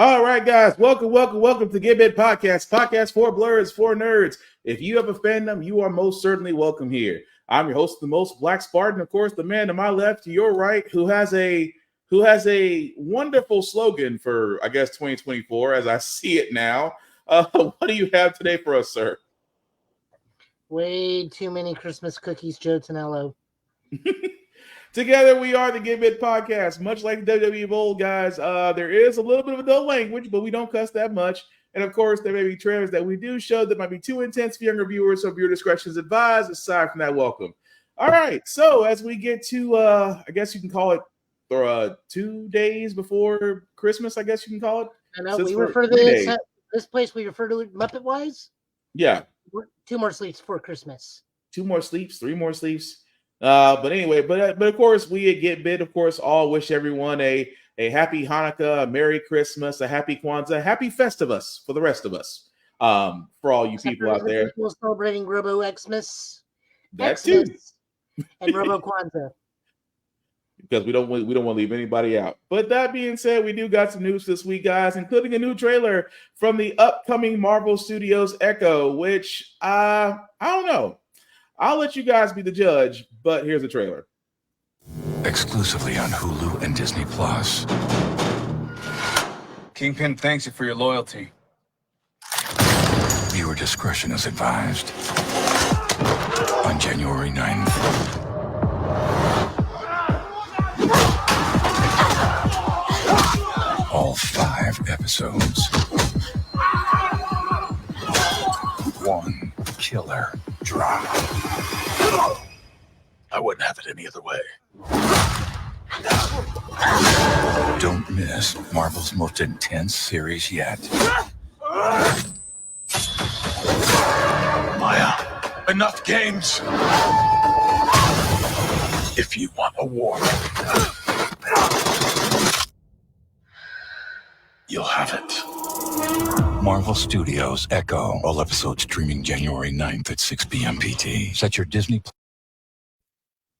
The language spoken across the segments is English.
All right, guys, welcome to Get Bit Podcast for blurs, for nerds. If you have a fandom, you are most certainly welcome here. I'm your host, the most Black Spartan, of course, the man to my left, to your right, who has a wonderful slogan for, I guess, 2024, as I see it now. What do you have today for us, sir? Way too many Christmas cookies, Joe Tonello. Together we are the Get Bit Podcast. Much like WWE of old, guys, there is a little bit of adult language, but we don't cuss that much. And of course, there may be trailers that we do show that might be too intense for younger viewers, so viewer discretion is advised. Aside from that, welcome. All right, so as we get to, I guess you can call it 2 days before Christmas, I guess you can call it. I know, we refer to this place, we refer to it Muppet-wise. Yeah. 2 more sleeps for Christmas. 2 more sleeps, 3 more sleeps. But anyway, but of course, we at Get Bit, of course, all wish everyone a happy Hanukkah, a Merry Christmas, a happy Kwanzaa, happy Festivus for the rest of us. For all you people out there. People celebrating Robo Xmas. That too. And Robo Kwanzaa. Because we don't want to leave anybody out. But that being said, we do got some news this week, guys, including a new trailer from the upcoming Marvel Studios Echo, which I don't know. I'll let you guys be the judge, but here's the trailer. Exclusively on Hulu and Disney Plus. Kingpin thanks you for your loyalty. Viewer discretion is advised. On January 9th. All 5 episodes. 1 killer drop. I wouldn't have it any other way. Don't miss Marvel's most intense series yet. Maya, enough games. If you want a war, you'll have it. Marvel Studios Echo. All episodes streaming January 9th at 6 p.m. PT. Set your Disney.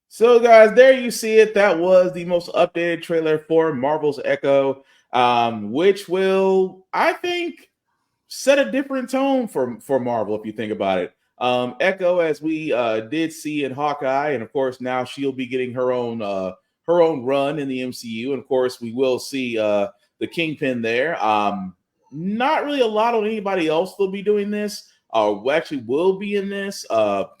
So, guys, there you see it. That was the most updated trailer for Marvel's Echo, which will, I think, set a different tone for Marvel, if you think about it. Echo, as we did see in Hawkeye, and of course now she'll be getting her own run in the MCU, and of course we will see the Kingpin there. Not really a lot on anybody else will be doing this. Actually will be in this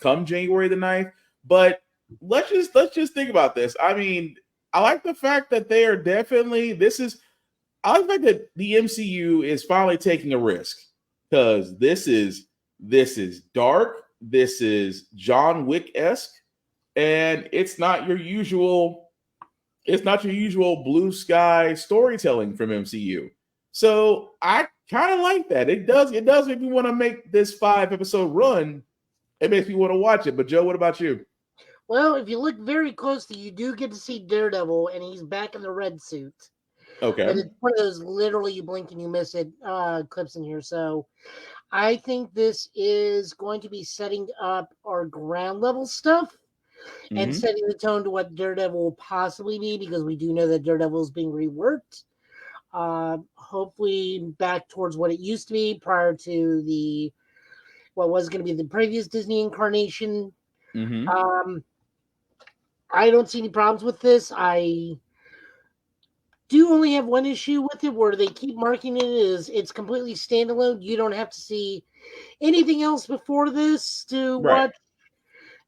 come January the 9th. But let's just think about this. I mean, I like the fact that they are definitely I like the fact that the MCU is finally taking a risk, because this is dark, this is John Wick-esque, and it's not your usual blue sky storytelling from MCU. So I kind of like that. It does make me want to make this 5-episode run. It makes me want to watch it. But Joe, what about you? Well, if you look very closely, you do get to see Daredevil, and he's back in the red suit. Okay. But it's one of those literally you blink and you miss it clips in here. So I think this is going to be setting up our ground level stuff and setting the tone to what Daredevil will possibly be, because we do know that Daredevil is being reworked. Hopefully back towards what it used to be prior to what was going to be the previous Disney incarnation. I don't see any problems with this. I do only have one issue with it, where they keep marking it as it's completely standalone. You don't have to see anything else before this to watch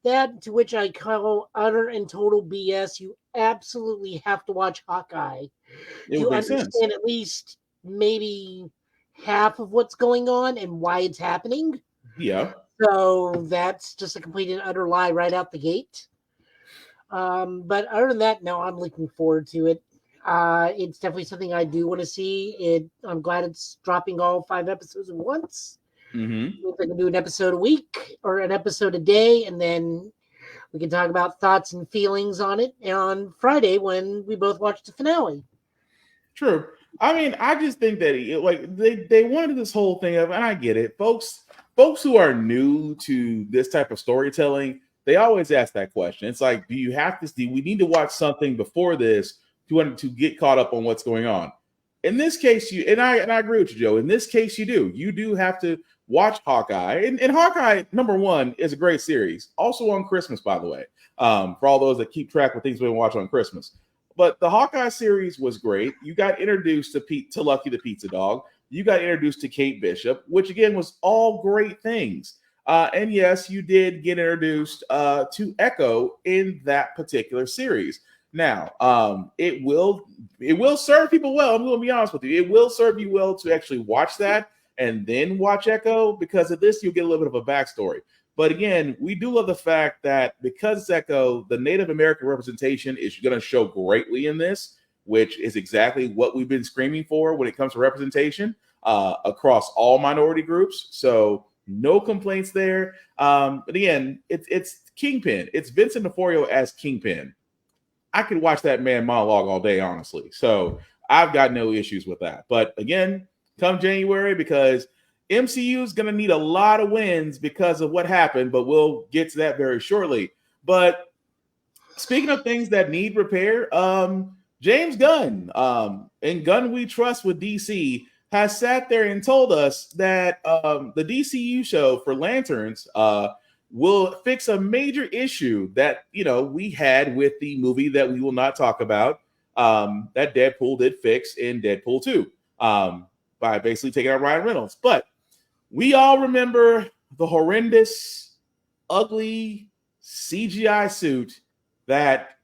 that, to which I call utter and total BS. You absolutely have to watch Hawkeye to understand at least maybe half of what's going on and why it's happening. Yeah. So that's just a complete and utter lie right out the gate. But other than that, no, I'm looking forward to it. It's definitely something I do want to see. I'm glad it's dropping all 5 episodes at once. If I can do an episode a week or an episode a day, and then we can talk about thoughts and feelings on it on Friday when we both watch the finale. True. I mean, I just think that they wanted this whole thing of, and I get it, folks who are new to this type of storytelling, they always ask that question. It's like, do we need to watch something before this to get caught up on what's going on? in this case, I agree with you, Joe. In this case, you do have to watch Hawkeye, and Hawkeye #1 is a great series. Also on Christmas, by the way, for all those that keep track of things we watch on Christmas. But the Hawkeye series was great. You got introduced to Lucky the Pizza Dog. You got introduced to Kate Bishop, which again was all great things. And yes, you did get introduced to Echo in that particular series. Now, it will serve people well. I'm going to be honest with you. It will serve you well to actually watch that and then watch Echo, because of this, you'll get a little bit of a backstory. But again, we do love the fact that because it's Echo, the Native American representation is going to show greatly in this, which is exactly what we've been screaming for when it comes to representation across all minority groups. So no complaints there. But again, it's Kingpin. It's Vincent D'Onofrio as Kingpin. I could watch that man monologue all day, honestly. So I've got no issues with that. But again, come January, because MCU is going to need a lot of wins because of what happened, but we'll get to that very shortly. But speaking of things that need repair, James Gunn, and Gunn We Trust with DC, has sat there and told us that the DCU show for Lanterns will fix a major issue that we had with the movie that we will not talk about, that Deadpool did fix in Deadpool 2 by basically taking out Ryan Reynolds. But we all remember the horrendous, ugly CGI suit that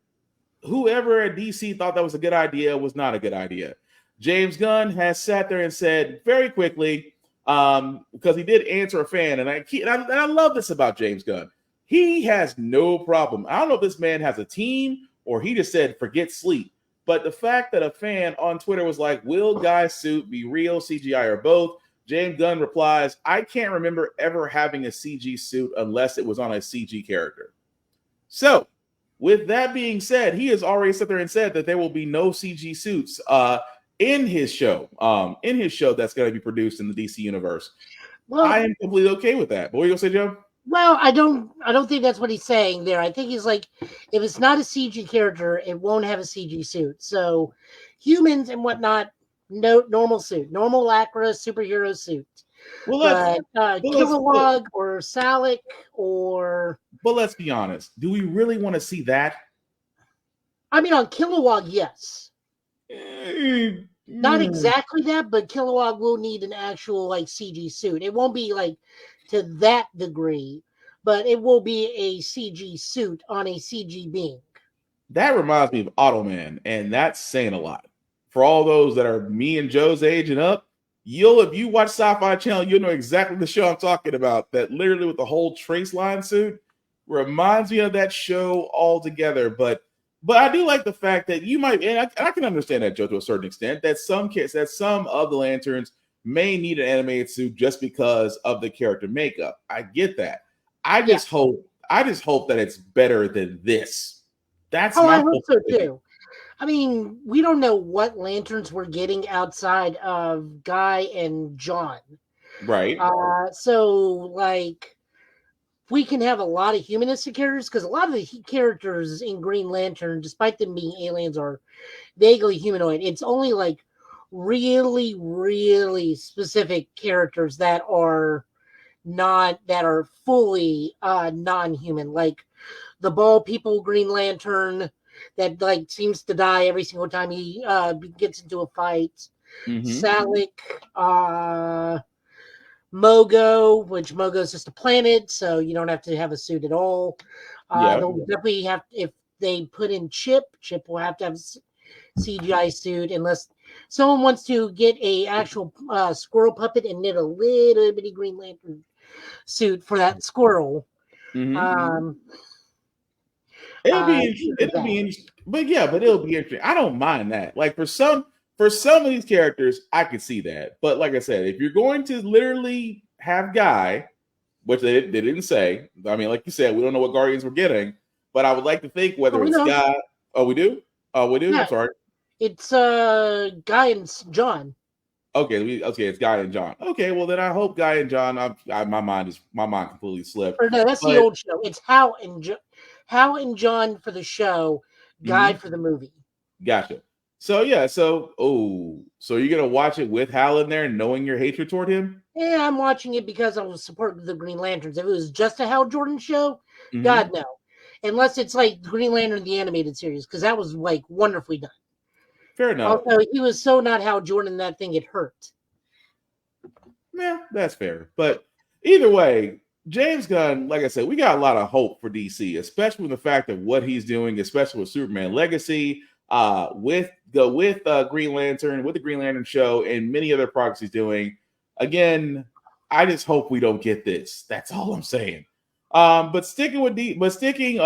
whoever at DC thought that was a good idea was not a good idea. James Gunn has sat there and said very quickly, because he did answer a fan, and I love this about James Gunn. He has no problem. I don't know if this man has a team or he just said forget sleep. But the fact that a fan on Twitter was like, will Guy's suit be real, CGI, or both? James Gunn replies, I can't remember ever having a CG suit unless it was on a CG character. So, with that being said, he has already sat there and said that there will be no CG suits in his show that's going to be produced in the DC universe. Well, I am completely okay with that. But what are you going to say, Joe? Well, I don't think that's what he's saying there. I think he's like, if it's not a CG character, it won't have a CG suit. So humans and whatnot, no normal suit, normal Lacra superhero suit. Well, Kilowog or Salic or. But let's be honest. Do we really want to see that? I mean, on Kilowog, yes. Not exactly that, but Kilowog will need an actual CG suit. It won't be to that degree, but it will be a CG suit on a CG being. That reminds me of Automan, and that's saying a lot. For all those that are me and Joe's age and up, if you watch Sci-Fi Channel, you'll know exactly the show I'm talking about. That literally with the whole trace line suit reminds me of that show altogether. But I do like the fact that you might, and I can understand that, Joe, to a certain extent, that some of the Lanterns may need an animated suit just because of the character makeup. I get that. I just hope that it's better than this. That's I hope so too. I mean, we don't know what Lanterns we're getting outside of Guy and John. Right. So we can have a lot of humanistic characters, because a lot of the characters in Green Lantern, despite them being aliens, are vaguely humanoid. It's only really, really specific characters that are fully non-human, like the ball people Green Lantern that seems to die every single time he gets into a fight. Mm-hmm. Salic, Mogo, which Mogo's just a planet, so you don't have to have a suit at all. They'll definitely have, if they put in Chip will have to have a CGI suit, unless someone wants to get a actual squirrel puppet and knit a little bitty Green Lantern suit for that squirrel. Mm-hmm. It'll be interesting. But it'll be interesting. I don't mind that. For some of these characters, I could see that. But like I said, if you're going to literally have Guy, which they didn't say, I mean, like you said, we don't know what Guardians we're getting, but I would like to think whether it's Guy. Oh, we do? Oh, we do? Yeah. I'm sorry. It's Guy and John. Okay, it's Guy and John. Okay, well then I hope Guy and John. My mind completely slipped. Or no, that's the old show. It's Hal and John for the show, Guy for the movie. Gotcha. So yeah, so you're gonna watch it with Hal in there, knowing your hatred toward him? Yeah, I'm watching it because I was supporting the Green Lanterns. If it was just a Hal Jordan show, Mhm. God no. Unless it's like Green Lantern the animated series, because that was like wonderfully done. Fair enough. Also, he was so not Hal Jordan that thing it hurt. Yeah, that's fair. But either way, James Gunn, like I said, we got a lot of hope for DC, especially with the fact of what he's doing, especially with Superman Legacy, with Green Lantern, with the Green Lantern show, and many other projects he's doing. Again, I just hope we don't get this. That's all I'm saying. But sticking with not sticking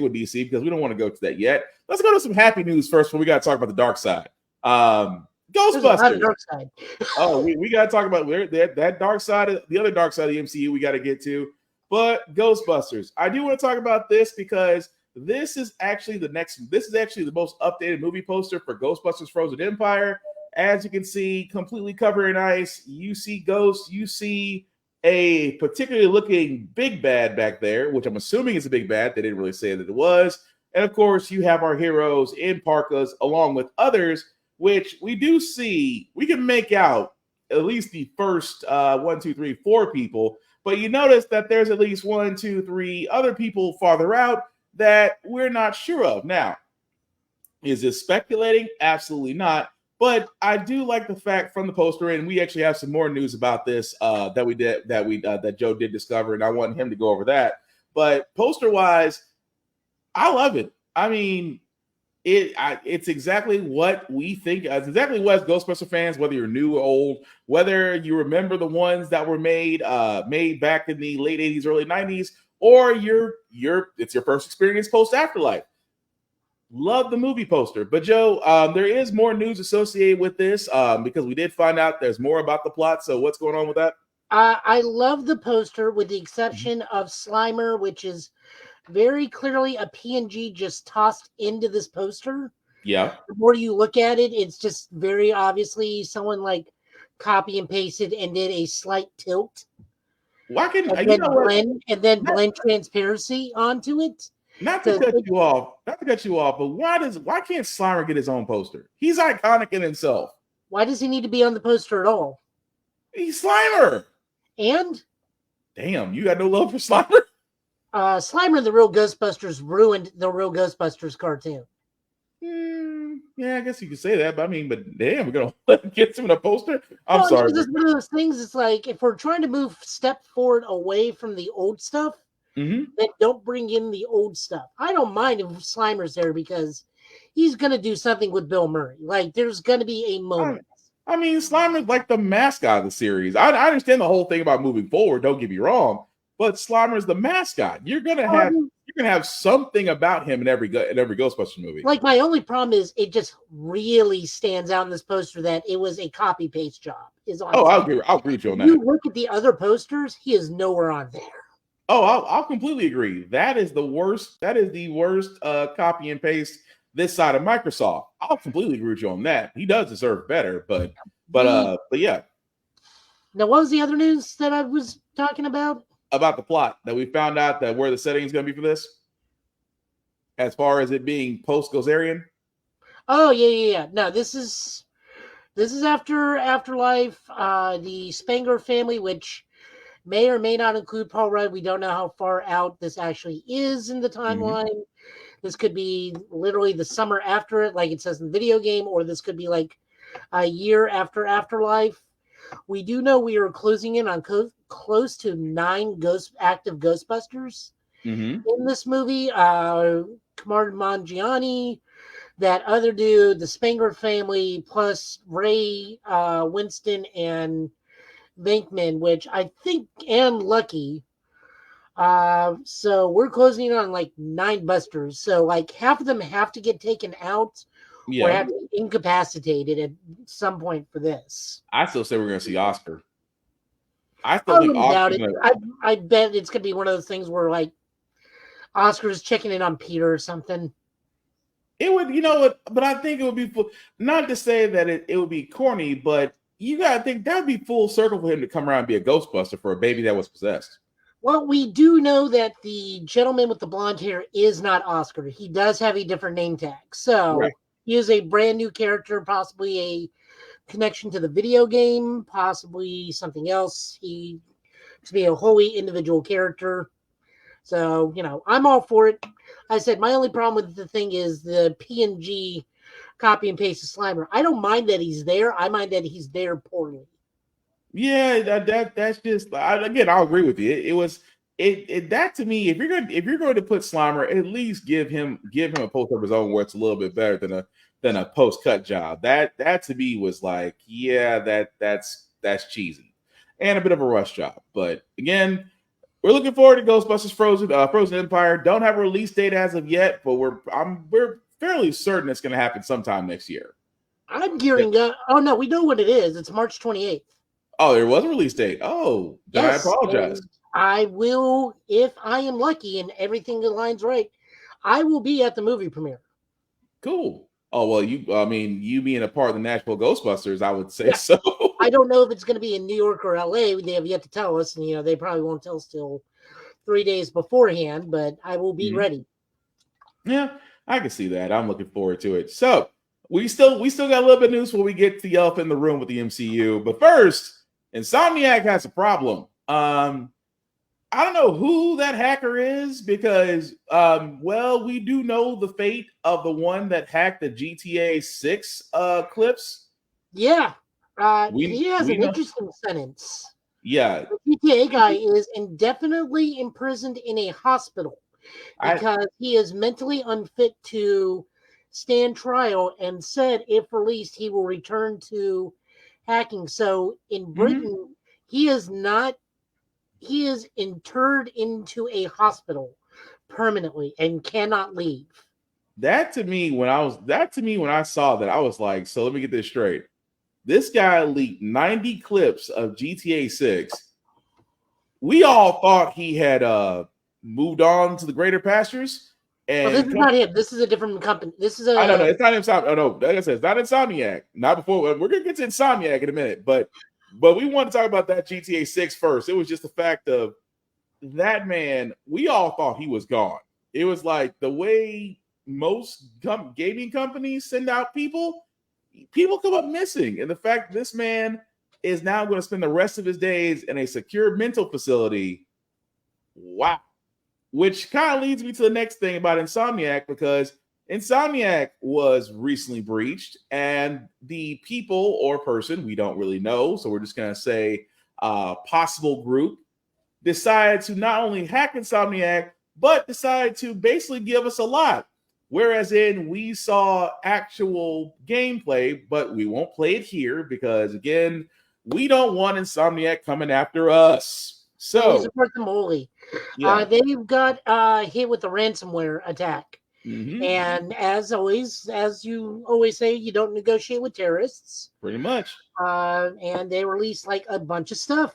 with DC because we don't want to go to that yet. Let's go to some happy news first. Before we got to talk about the dark side. There's a lot of Ghostbusters. dark side. Oh, we got to talk about that dark side, the other dark side of the MCU we got to get to. But Ghostbusters, I do want to talk about this because this is actually the most updated movie poster for Ghostbusters Frozen Empire. As you can see, completely covered in ice. You see ghosts, you see a particularly looking big bad back there, which I'm assuming is a big bad. They didn't really say that it was. And of course, you have our heroes in parkas along with others, which we do see. We can make out at least the first 1, 2, 3, 4 people, but you notice that there's at least 1, 2, 3 other people farther out that we're not sure of. Now, is this speculating? Absolutely not. But I do like the fact from the poster, and we actually have some more news about this that Joe did discover, and I want him to go over that. But poster wise, I love it. I mean, it's exactly what we think. It's exactly what as Ghostbuster fans, whether you're new or old, whether you remember the ones that were made back in the late 80s, early 90s, or it's your first experience post Afterlife. Love the movie poster. But Joe, there is more news associated with this because we did find out there's more about the plot. So what's going on with that? I love the poster with the exception of Slimer, which is very clearly a PNG just tossed into this poster. Yeah. The more you look at it, it's just very obviously someone like copy and pasted and did a slight tilt. Why can blend transparency onto it? Not to cut you off, but why can't Slimer get his own poster? He's iconic in himself. Why does he need to be on the poster at all? He's Slimer. And damn, you got no love for Slimer? Slimer and the Real Ghostbusters ruined the Real Ghostbusters cartoon. Yeah, I guess you could say that, but damn, we're gonna let him get some in a poster. I'm sorry. It's one of those things. It's like if we're trying to move step forward away from the old stuff, then don't bring in the old stuff. I don't mind if Slimer's there because he's gonna do something with Bill Murray. Like there's gonna be a moment. I mean, Slimer's like the mascot of the series. I understand the whole thing about moving forward. Don't get me wrong, but Slimer's the mascot. You're gonna have something about him in every Ghostbusters movie. Like my only problem is it just really stands out in this poster that it was a copy paste job. I'll agree with you on that. You look at the other posters, he is nowhere on there. Oh, I'll completely agree. That is the worst. That is the worst copy and paste this side of Microsoft. I'll completely agree with you on that. He does deserve better, but yeah. Now, what was the other news that I was talking about? About the plot that we found out that where the setting is going to be for this, as far as it being post Gozerian. Oh yeah. No, this is after Afterlife. The Spengler family, which may or may not include Paul Rudd. We don't know how far out this actually is in the timeline. This could be literally the summer after it, like it says in the video game, or this could be like a year after Afterlife. We do know we are closing in on close to 9 active Ghostbusters in this movie. Kamar Mangiani, that other dude, the Spengler family, plus Ray, Winston, and Venkman, which I think, and Lucky. So we're closing in on like 9 busters. So like half of them have to get taken out or have to be incapacitated at some point for this. I still say we're going to see Oscar. I bet it's going to be one of those things where like Oscar's checking in on Peter or something. It would, but I think it would be not to say that it would be corny, but you got to think that would be full circle for him to come around and be a Ghostbuster for a baby that was possessed. Well, we do know that the gentleman with the blonde hair is not Oscar. He does have a different name tag. So He is a brand new character, possibly a connection to the video game, possibly something else. He to be a wholly individual character. So, I'm all for it. I said my only problem with the thing is the PNG copy and paste of Slimer. I don't mind that he's there. I mind that he's there poorly. Yeah, that's just again, I'll agree with you. It was that to me, if you're going to put Slimer, at least give him a post of his own where it's a little bit better than a post cut job. That to me was like, yeah, that's cheesy and a bit of a rush job. But again, we're looking forward to Ghostbusters Frozen Empire. Don't have a release date as of yet, but we're fairly certain it's going to happen sometime next year. I'm gearing up. Oh no, we know what it is. It's March 28th. Oh, there was a release date. Oh, then yes, I apologize. I will, if I am lucky and everything aligns right, I will be at the movie premiere. Cool. Oh, well, you being a part of the Nashville Ghostbusters, I would say so. I don't know if it's going to be in New York or LA. They have yet to tell us, and they probably won't tell us till 3 days beforehand, but I will be ready. Yeah, I can see that. I'm looking forward to it. So we still got a little bit of news when we get to the elephant in the room with the MCU. But first, Insomniac has a problem. I don't know who that hacker is because, we do know the fate of the one that hacked the GTA 6 clips. Yeah. He has an interesting sentence. Yeah. The GTA guy is indefinitely imprisoned in a hospital because he is mentally unfit to stand trial and said if released, he will return to hacking. So in Britain, he is interred into a hospital permanently and cannot leave. That to me, when I saw that, I was like, so let me get this straight. This guy leaked 90 clips of GTA 6. We all thought he had moved on to the greater pastures. And this is not him. This is a different company. I don't know. It's not Insomniac. Oh no, like I said, it's not Insomniac. Not before. We're gonna get to Insomniac in a minute, but we want to talk about that GTA 6 first. It was just the fact of that man. We all thought he was gone. It was like the way most gaming companies send out people come up missing, and the fact this man is now going to spend the rest of his days in a secure mental facility. Wow. Which kind of leads me to the next thing about Insomniac, because Insomniac was recently breached, and the people or person, we don't really know, so we're just going to say possible group, decided to not only hack Insomniac, but decided to basically give us a lot. Whereas we saw actual gameplay, but we won't play it here because, again, we don't want Insomniac coming after us. So support them wholly. Yeah. They've got hit with a ransomware attack. And as always, as you always say, you don't negotiate with terrorists. Pretty much. And they released like a bunch of stuff.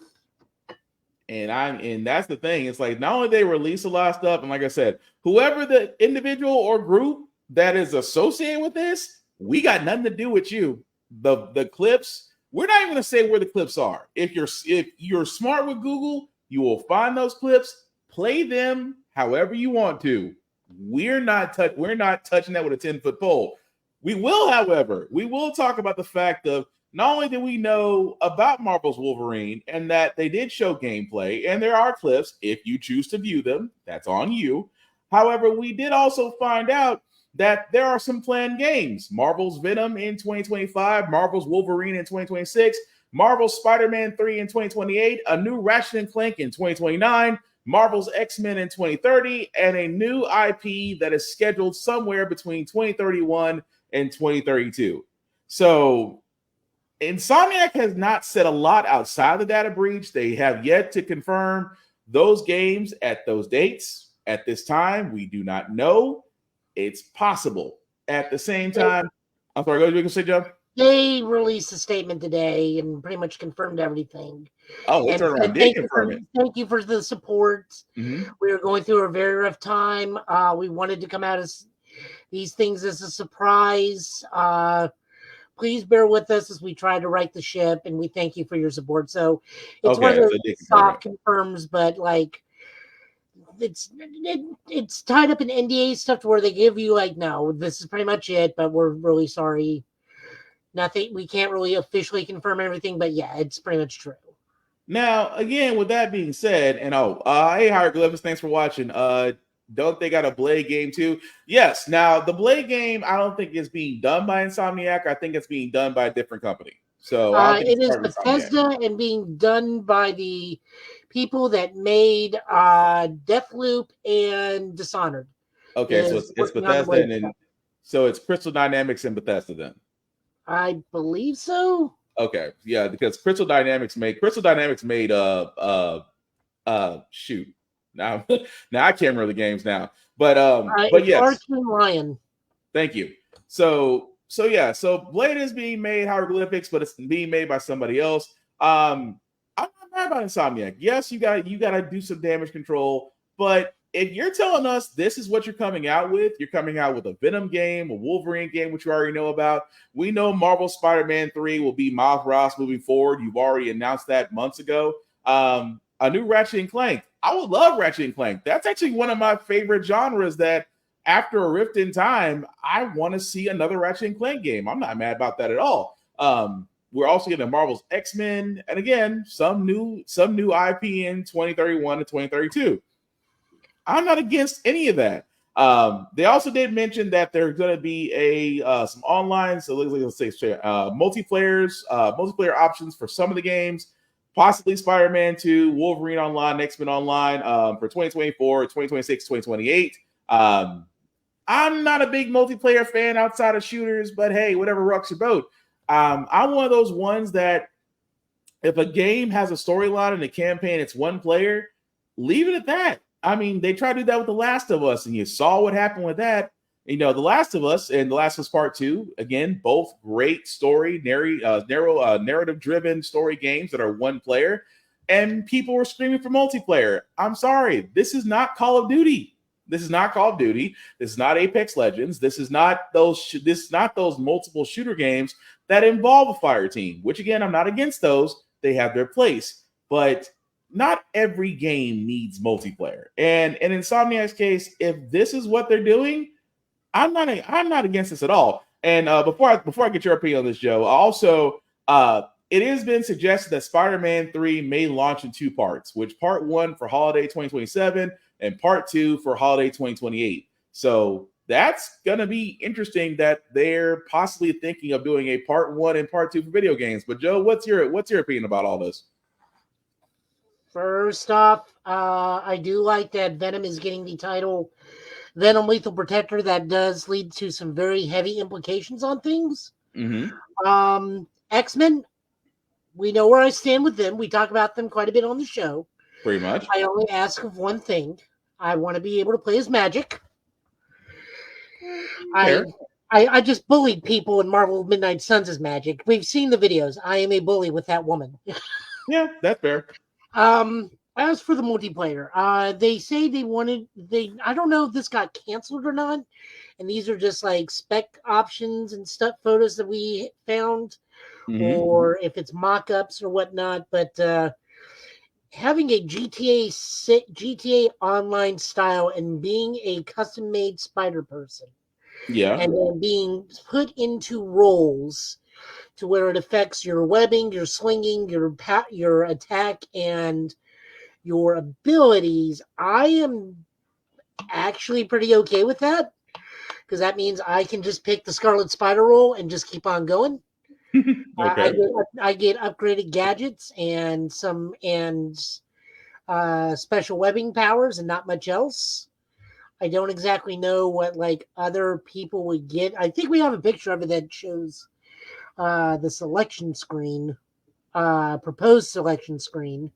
And that's the thing. It's like not only they release a lot of stuff, and like I said, whoever the individual or group that is associated with this, we got nothing to do with you. The clips, we're not even going to say where the clips are. If you're smart with Google, you will find those clips, play them however you want to. We're not touching that with a 10-foot pole. We will, however, talk about the fact of not only did we know about Marvel's Wolverine and that they did show gameplay, and there are clips, if you choose to view them, that's on you. However, we did also find out that there are some planned games. Marvel's Venom in 2025, Marvel's Wolverine in 2026, Marvel's Spider-Man 3 in 2028, a new Ratchet & Clank in 2029, Marvel's X-Men in 2030, and a new IP that is scheduled somewhere between 2031 and 2032. So Insomniac has not said a lot outside the data breach. They have yet to confirm those games at those dates. At this time, we do not know. It's possible. At the same time, I'm sorry, go ahead, say, Joe. They released a statement today and pretty much confirmed everything. Oh, they turned around, did confirm it. Thank you for the support. We were going through a very rough time. We wanted to come out as these things as a surprise. Please bear with us as we try to right the ship, and we thank you for your support. So it's one of those soft confirms, but like it's tied up in NDA stuff to where they give you like, no, this is pretty much it, but we're really sorry. Nothing. We can't really officially confirm everything, but yeah, it's pretty much true. Now, again, with that being said, and hey, Hieroglyphics, thanks for watching. Don't they got a Blade game too? Yes. Now, the Blade game, I don't think is being done by Insomniac. I think it's being done by a different company. So I don't think It it's is part of Insomniac. Bethesda and being done by the people that made Deathloop and Dishonored. Okay, so is it's working on the Bethesda, Blade and then stuff. so it's Crystal Dynamics and Bethesda then. I believe so. Okay, yeah, because Crystal Dynamics made shoot. Now now I can't remember the games now. But It's yes. Arcane Lion. Thank you. So yeah, so Blade is being made Hieroglyphics, but it's being made by somebody else. I'm not mad about Insomniac. Yes, you got to do some damage control, but if you're telling us this is what you're coming out with a Venom game, a Wolverine game, which you already know about. We know Marvel Spider-Man 3 will be Miles Morales moving forward. You've already announced that months ago. A new Ratchet and Clank. I would love Ratchet and Clank. That's actually one of my favorite genres that after a rift in time, I want to see another Ratchet and Clank game. I'm not mad about that at all. We're also getting Marvel's X-Men, and again, some new IP in 2031 to 2032. I'm not against any of that. They also did mention that there's going to be some online, so let's say multiplayer options for some of the games, possibly Spider-Man 2, Wolverine Online, X-Men Online for 2024, 2026, 2028. I'm not a big multiplayer fan outside of shooters, but hey, whatever rocks your boat. I'm one of those ones that if a game has a storyline and a campaign, it's one player, leave it at that. I mean, they tried to do that with The Last of Us, and you saw what happened with that. You know, The Last of Us and The Last of Us Part 2, again, both great story, narrative-driven story games that are one player, and people were screaming for multiplayer. I'm sorry, this is not Call of Duty. This is not Call of Duty. This is not Apex Legends. This is not those multiple shooter games that involve a fire team, which again, I'm not against those. They have their place, but not every game needs multiplayer. And in Insomniac's case, if this is what they're doing, I'm not against this at all. And before I get your opinion on this, Joe, also it has been suggested that Spider-Man 3 may launch in two parts, which part 1 for holiday 2027 and part 2 for holiday 2028. So that's gonna be interesting that they're possibly thinking of doing a part 1 and part 2 for video games. But Joe, what's your opinion about all this? First off, I do like that Venom is getting the title Venom Lethal Protector. That does lead to some very heavy implications on things. Mm-hmm. X-Men, we know where I stand with them. We talk about them quite a bit on the show. Pretty much. I only ask of one thing. I want to be able to play as Magic. I just bullied people in Marvel Midnight Suns as Magic. We've seen the videos. I am a bully with that woman. Yeah, that's fair. As for the multiplayer, they say I don't know if this got canceled or not, and these are just like spec options and stuff, photos that we found, or if it's mock-ups or whatnot, but having a GTA Online style and being a custom-made spider person, yeah, and then being put into roles to where it affects your webbing, your slinging, your attack, and your abilities, I am actually pretty okay with that, because that means I can just pick the Scarlet Spider role and just keep on going. okay. I get upgraded gadgets and special webbing powers and not much else. I don't exactly know what like other people would get. I think we have a picture of it that shows the selection screen, proposed selection screen.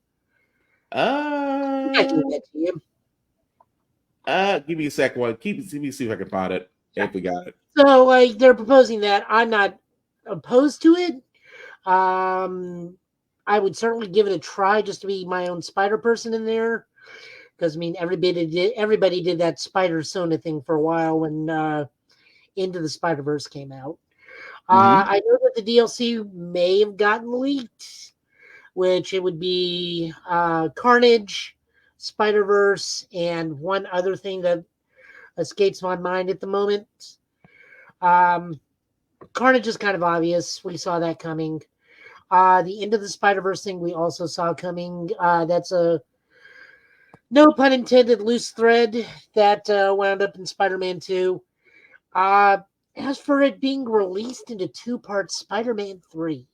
I can give that to you. Give me a second. Let me see if I can find it. If we got it. So, like, they're proposing that. I'm not opposed to it. I would certainly give it a try just to be my own spider person in there. Because, I mean, everybody did that Spider Sona thing for a while when Into the Spider-Verse came out. I know that the DLC may have gotten leaked, which it would be Carnage, Spider-Verse, and one other thing that escapes my mind at the moment. Carnage is kind of obvious. We saw that coming. The end of the Spider-Verse thing we also saw coming. That's a no pun intended loose thread that wound up in Spider-Man 2. As for it being released into two-part Spider-Man 3,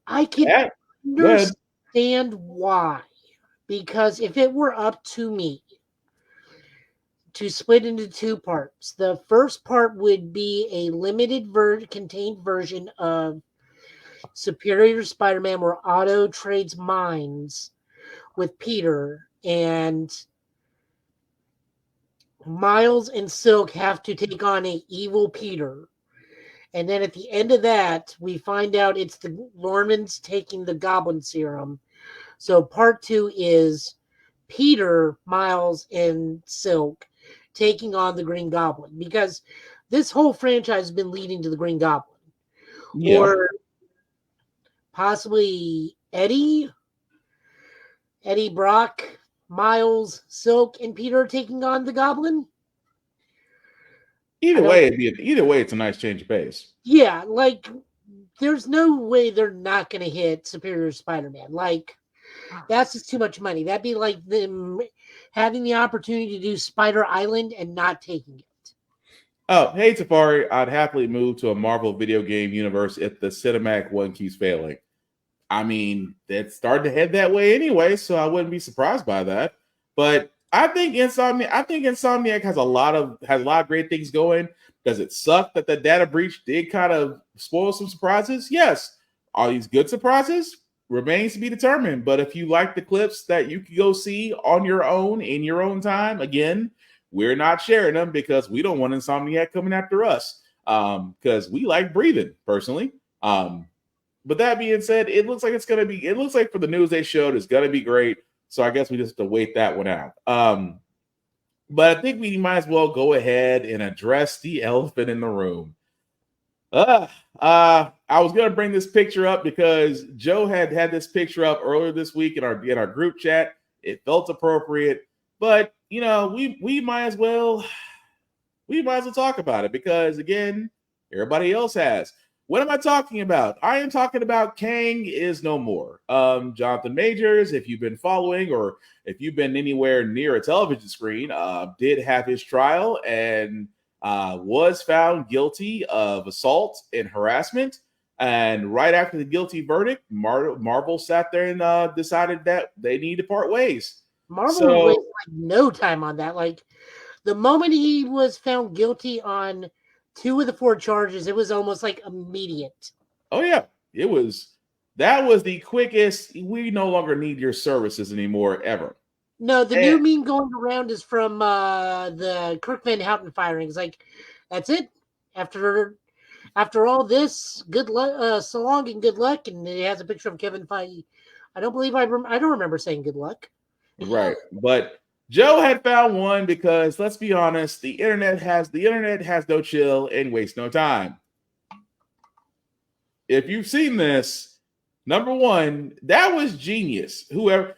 I can Yeah, good. understand why. Because if it were up to me to split into two parts, the first part would be a limited contained version of Superior Spider-Man where Otto trades minds with Peter, and Miles and Silk have to take on a evil Peter. And then at the end of that, we find out it's the Normans taking the Goblin Serum. So part 2 is Peter, Miles, and Silk taking on the Green Goblin, because this whole franchise has been leading to the Green Goblin. Yeah. Or possibly Eddie Brock, Miles, Silk, and Peter taking on the Goblin. Either way, it's a nice change of pace. Yeah, like there's no way they're not going to hit Superior Spider-Man. Like that's just too much money. That'd be like them having the opportunity to do Spider Island and not taking it. Oh, hey, Tafari, I'd happily move to a Marvel video game universe if the Cinemac one keeps failing. I mean, it's starting to head that way anyway, so I wouldn't be surprised by that. But I think Insomniac has a lot of great things going. Does it suck that the data breach did kind of spoil some surprises? Yes. Are these good surprises? Remains to be determined. But if you like the clips that you can go see on your own in your own time, again, we're not sharing them because we don't want Insomniac coming after us. Because we like breathing personally. But that being said, it looks like for the news they showed, it's gonna be great. So I guess we just have to wait that one out. But I think we might as well go ahead and address the elephant in the room. I was gonna bring this picture up because Joe had this picture up earlier this week in our group chat. It felt appropriate, but we might as well talk about it because again, everybody else has. What am I talking about? I am talking about Kang is no more. Jonathan Majors, if you've been following or if you've been anywhere near a television screen, did have his trial and was found guilty of assault and harassment. And right after the guilty verdict, Marvel sat there and decided that they need to part ways. Marvel wasted no time on that. Like the moment he was found guilty on 2 of the 4 charges, it was almost like immediate. Oh yeah, that was the quickest. We no longer need your services anymore ever. No, the new meme going around is from the Kirk Van Houten firing. It's like, that's it. After all this, good luck, so long and good luck. And it has a picture of Kevin Feige. I don't remember saying good luck. Right, but Joe had found one because let's be honest, the internet has no chill and wastes no time. If you've seen this, number one, that was genius. Whoever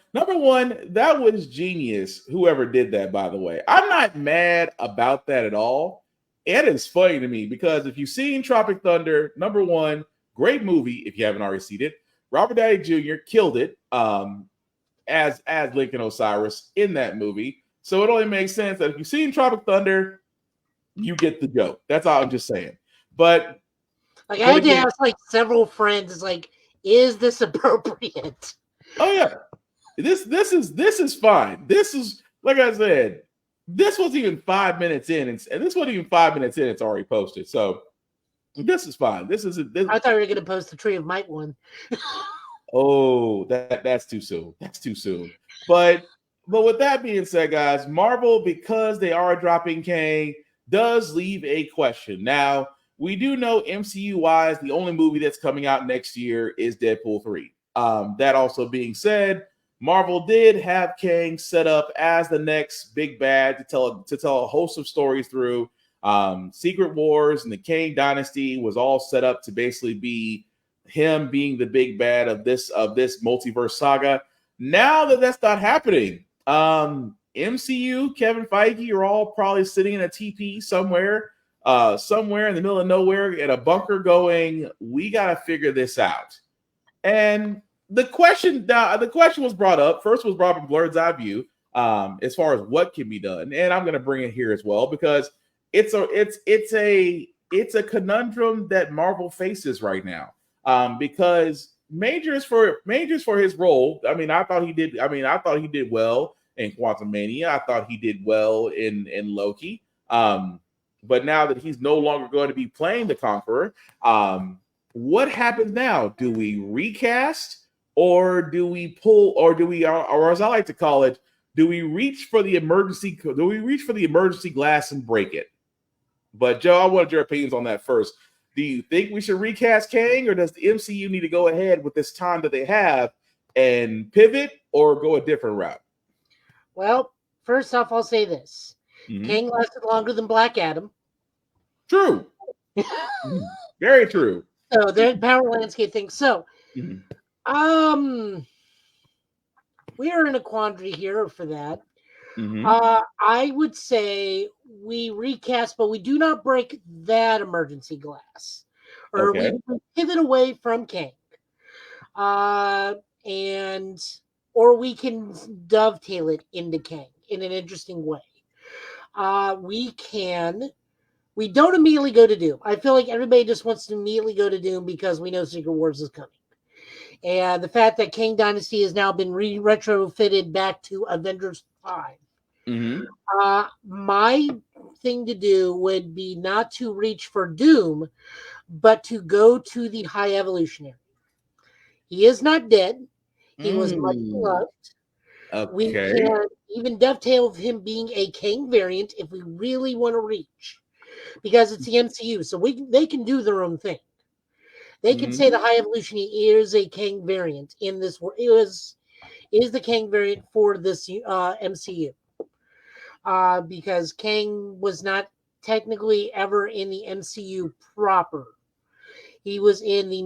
did that, by the way. I'm not mad about that at all. It is funny to me because if you've seen Tropic Thunder, number one, great movie if you haven't already seen it. Robert Downey Jr. killed it. As Lincoln Osiris in that movie. So it only makes sense that if you've seen Tropic Thunder, you get the joke. That's all I'm just saying. But like I had to ask like several friends, it's like, is this appropriate? Oh yeah. This is fine. This is like I said, this wasn't even 5 minutes in, and this wasn't even 5 minutes in, it's already posted. So this is fine. I thought we were gonna post the Tree of Might one. Oh, that's too soon. That's too soon. But with that being said, guys, Marvel, because they are dropping Kang, does leave a question. Now, we do know MCU-wise, the only movie that's coming out next year is Deadpool 3. That also being said, Marvel did have Kang set up as the next big bad to tell a host of stories through. Secret Wars and the Kang Dynasty was all set up to basically be him being the big bad of this multiverse saga. Now that that's not happening, MCU, Kevin Feige are all probably sitting in a TP somewhere, somewhere in the middle of nowhere in a bunker going, we got to figure this out. And the question was brought up. First was brought up in Blurred's Eye View, as far as what can be done. And I'm going to bring it here as well because it's a conundrum that Marvel faces right now. Because Majors for his role. I mean, I thought he did well in Quantumania. I thought he did well in Loki. But now that he's no longer going to be playing the Conqueror, what happens now? Do we recast, or do we pull, or do we, or as I like to call it, do we reach for the emergency glass and break it? But Joe, I wanted your opinions on that first. Do you think we should recast Kang, or does the MCU need to go ahead with this time that they have and pivot or go a different route? Well, first off, I'll say this. Kang lasted longer than Black Adam. True. Very true. So there's power landscape thing. So, we are in a quandary here for that. I would say we recast, but we do not break that emergency glass, or we pivot away from Kang, or we can dovetail it into Kang in an interesting way. We don't immediately go to Doom. I feel like everybody just wants to immediately go to Doom because we know Secret Wars is coming. And the fact that Kang Dynasty has now been retrofitted back to Avengers 5. My thing to do would be not to reach for Doom, but to go to the High Evolutionary. He is not dead. He was much loved. We can even dovetail with him being a Kang variant if we really want to reach, because it's the MCU, so they can do their own thing. They can say the High Evolutionary is a Kang variant in this. Is the Kang variant for this MCU? Because Kang was not technically ever in the MCU proper. He was in the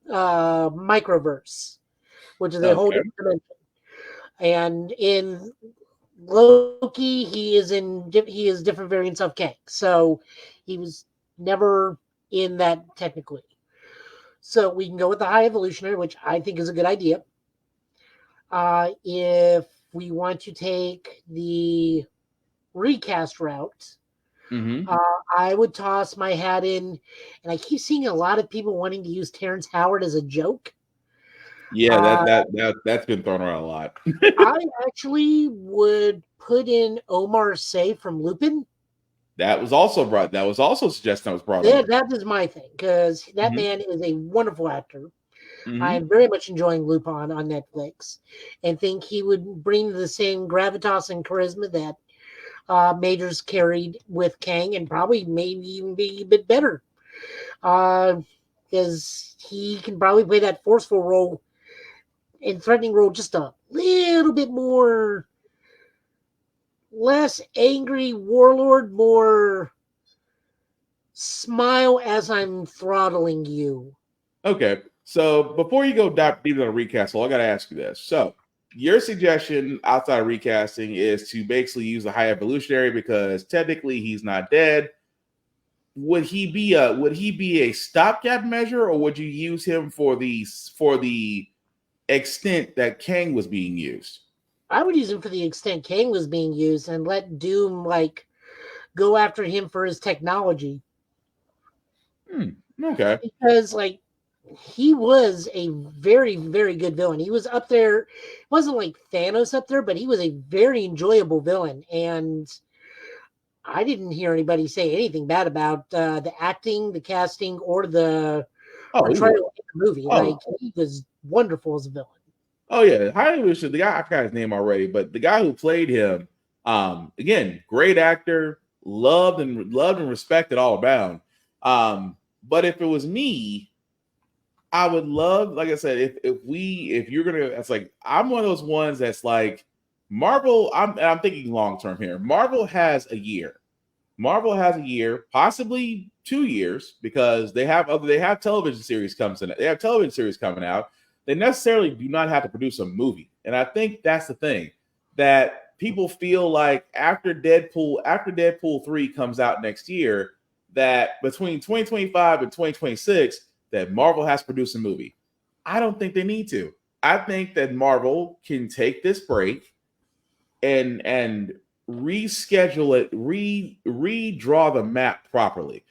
microverse, which is a whole different dimension. And in Loki, he is different variants of Kang. So he was never in that technically. So we can go with the High Evolutionary, which I think is a good idea. If we want to take the recast route, I would toss my hat in, and I keep seeing a lot of people wanting to use Terrence Howard as a joke. Yeah, that's been thrown around a lot. I actually would put in Omar Sy from Lupin. That was also a suggestion that was brought up. That is my thing, because that man is a wonderful actor. I'm very much enjoying Lupin on Netflix, and think he would bring the same gravitas and charisma that Majors carried with Kang, and probably maybe even be a bit better, because he can probably play that forceful role and threatening role just a little bit more, less angry warlord, more smile as I'm throttling you. Okay, so before you go deep into the recast, I got to ask you this. So your suggestion outside of recasting is to basically use the High Evolutionary because technically he's not dead. Would he be a stopgap measure, or would you use him for the extent that Kang was being used? I would use him for the extent Kang was being used and let Doom go after him for his technology. Okay. Because he was a very, very good villain. He was up there. It wasn't like Thanos up there, but he was a very enjoyable villain. And I didn't hear anybody say anything bad about the acting, the casting, or the portrayal in the movie. He was wonderful as a villain. Oh yeah, highly wish the guy, I forgot his name already, but the guy who played him, again, great actor, loved and respected all around. But if it was me, I would love, like I said, if you're gonna, it's like I'm one of those ones that's like Marvel. I'm thinking long term here. Marvel has a year, possibly 2 years, because they have television series coming out. They have television series coming out. they necessarily do not have to produce a movie. And I think that's the thing, that people feel like after Deadpool 3 comes out next year, that between 2025 and 2026, that Marvel has to produce a movie. I don't think they need to. I think that Marvel can take this break and reschedule it, redraw the map properly.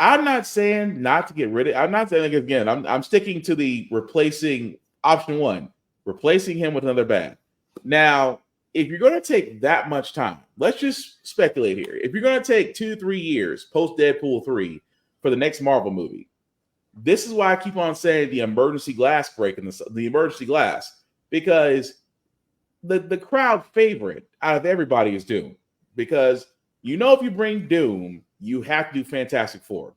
I'm not saying not to get rid of. I'm not saying, again, I'm sticking to the replacing option one, replacing him with another bad. Now, if you're going to take that much time, let's just speculate here. If you're going to take 2 to 3 years post Deadpool 3 for the next Marvel movie, this is why I keep on saying the emergency glass break and the emergency glass, because the crowd favorite out of everybody is Doom, because if you bring Doom, you have to do Fantastic Four.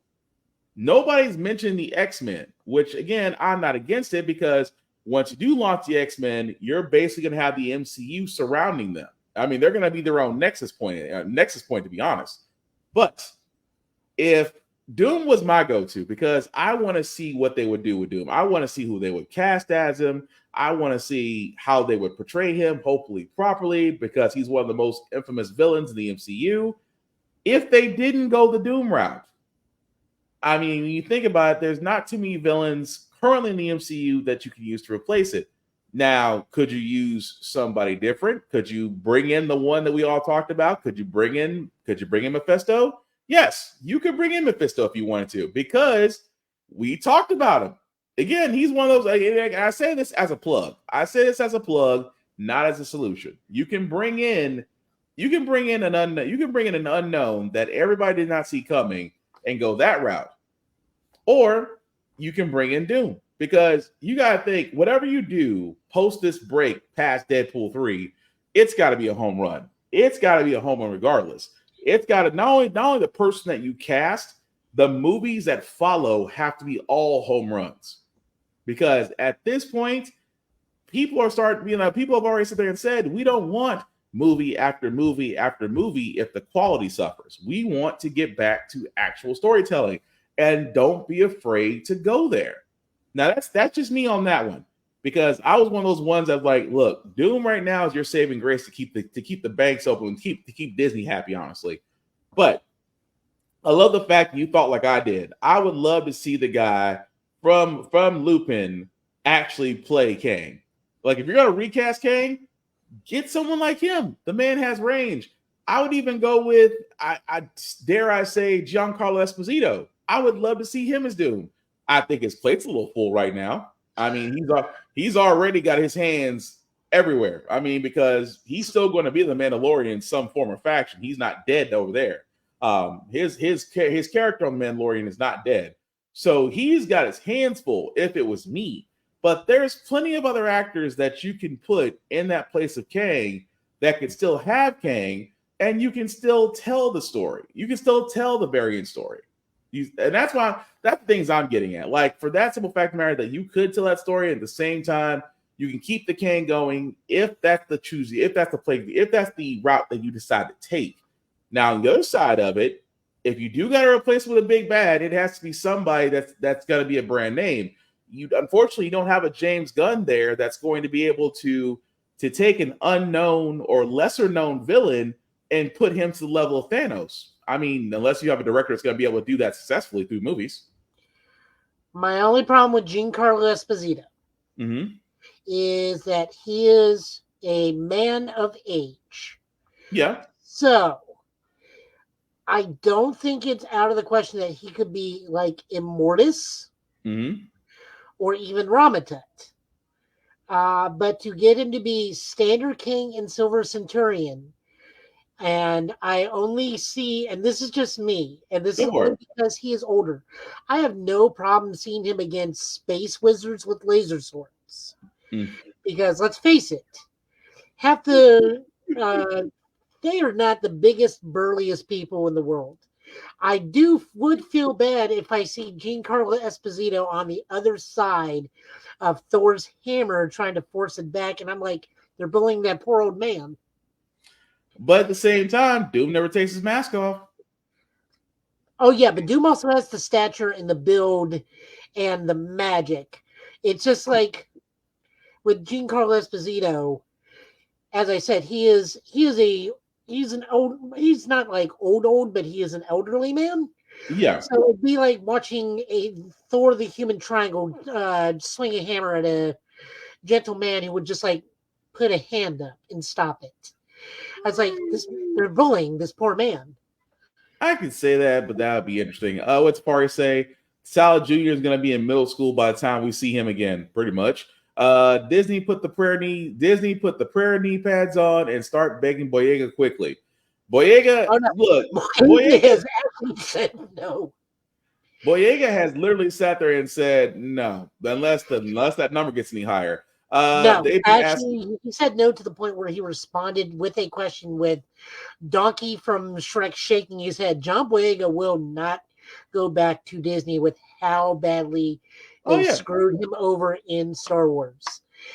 Nobody's mentioned the X-Men, which, again, I'm not against it, because once you do launch the X-Men, you're basically going to have the MCU surrounding them. I mean, they're going to be their own nexus point, to be honest. But if Doom was my go-to, because I want to see what they would do with Doom. I want to see who they would cast as him. I want to see how they would portray him, hopefully properly, because he's one of the most infamous villains in the MCU. If they didn't go the Doom route, I mean, when you think about it, there's not too many villains currently in the MCU that you can use to replace it. Now, could you use somebody different? Could you bring in the one that we all talked about? Could you bring in Mephisto? Yes, you could bring in Mephisto if you wanted to, because we talked about him. Again, he's one of those. I say this as a plug. Not as a solution. You can bring in an unknown that everybody did not see coming and go that route. Or you can bring in Doom, because you got to think, whatever you do post this break past Deadpool 3, it's got to be a home run. It's got to be a home run regardless. It's got to not only the person that you cast, the movies that follow have to be all home runs. Because at this point, people have already sit there and said, we don't want movie after movie after movie if the quality suffers. We want to get back to actual storytelling, and don't be afraid to go there. Now, that's just me on that one, because I was one of those ones that, like, look, Doom right now is your saving grace to keep the banks open and to keep Disney happy, honestly. But I love the fact that you thought like I did. I would love to see the guy from Lupin actually play Kang. Like, if you're gonna recast Kang, get someone like him. The man has range. I would even go with, I dare I say, Giancarlo Esposito. I would love to see him as Doom. I think his plate's a little full right now. I mean, he's already got his hands everywhere. I mean, because he's still going to be the Mandalorian in some form or faction. He's not dead over there. His character on the Mandalorian is not dead. So he's got his hands full if it was me. But there's plenty of other actors that you can put in that place of Kang that could still have Kang, and you can still tell the story. You can still tell the variant story. And that's the things I'm getting at. Like, for that simple fact of the matter, that you could tell that story at the same time, you can keep the Kang going if that's the route that you decide to take. Now, on the other side of it, if you do got to replace with a big bad, it has to be somebody that's going to be a brand name. Unfortunately, you don't have a James Gunn there that's going to be able to take an unknown or lesser known villain and put him to the level of Thanos. I mean, unless you have a director that's going to be able to do that successfully through movies. My only problem with Giancarlo Esposito is that he is a man of age. Yeah. So I don't think it's out of the question that he could be like Immortus or even Ramatet. But to get him to be Standard King and Silver Centurion, and I only see, and this is just me, and this is only because he is older, I have no problem seeing him against space wizards with laser swords. Because let's face it, they are not the biggest, burliest people in the world. I would feel bad if I see Giancarlo Esposito on the other side of Thor's hammer trying to force it back, and I'm like, they're bullying that poor old man. But at the same time, Doom never takes his mask off. Oh, yeah, but Doom also has the stature and the build and the magic. It's just like, with Giancarlo Esposito, as I said, he's not like old, but he is an elderly man. Yeah. So it'd be like watching a Thor the Human Triangle swing a hammer at a gentle man who would just like put a hand up and stop it. I was like, they're bullying this poor man. I could say that, but that would be interesting. What's Party say? Sal Jr. is going to be in middle school by the time we see him again, pretty much. Disney put the prayer knee pads on and start begging Boyega quickly. Boyega, Oh, no. look, Boyega has actually said no. Boyega has literally sat there and said no, unless that number gets any higher. No, actually, he said no to the point where he responded with a question with Donkey from Shrek shaking his head. John Boyega will not go back to Disney with how badly they screwed him over in Star Wars.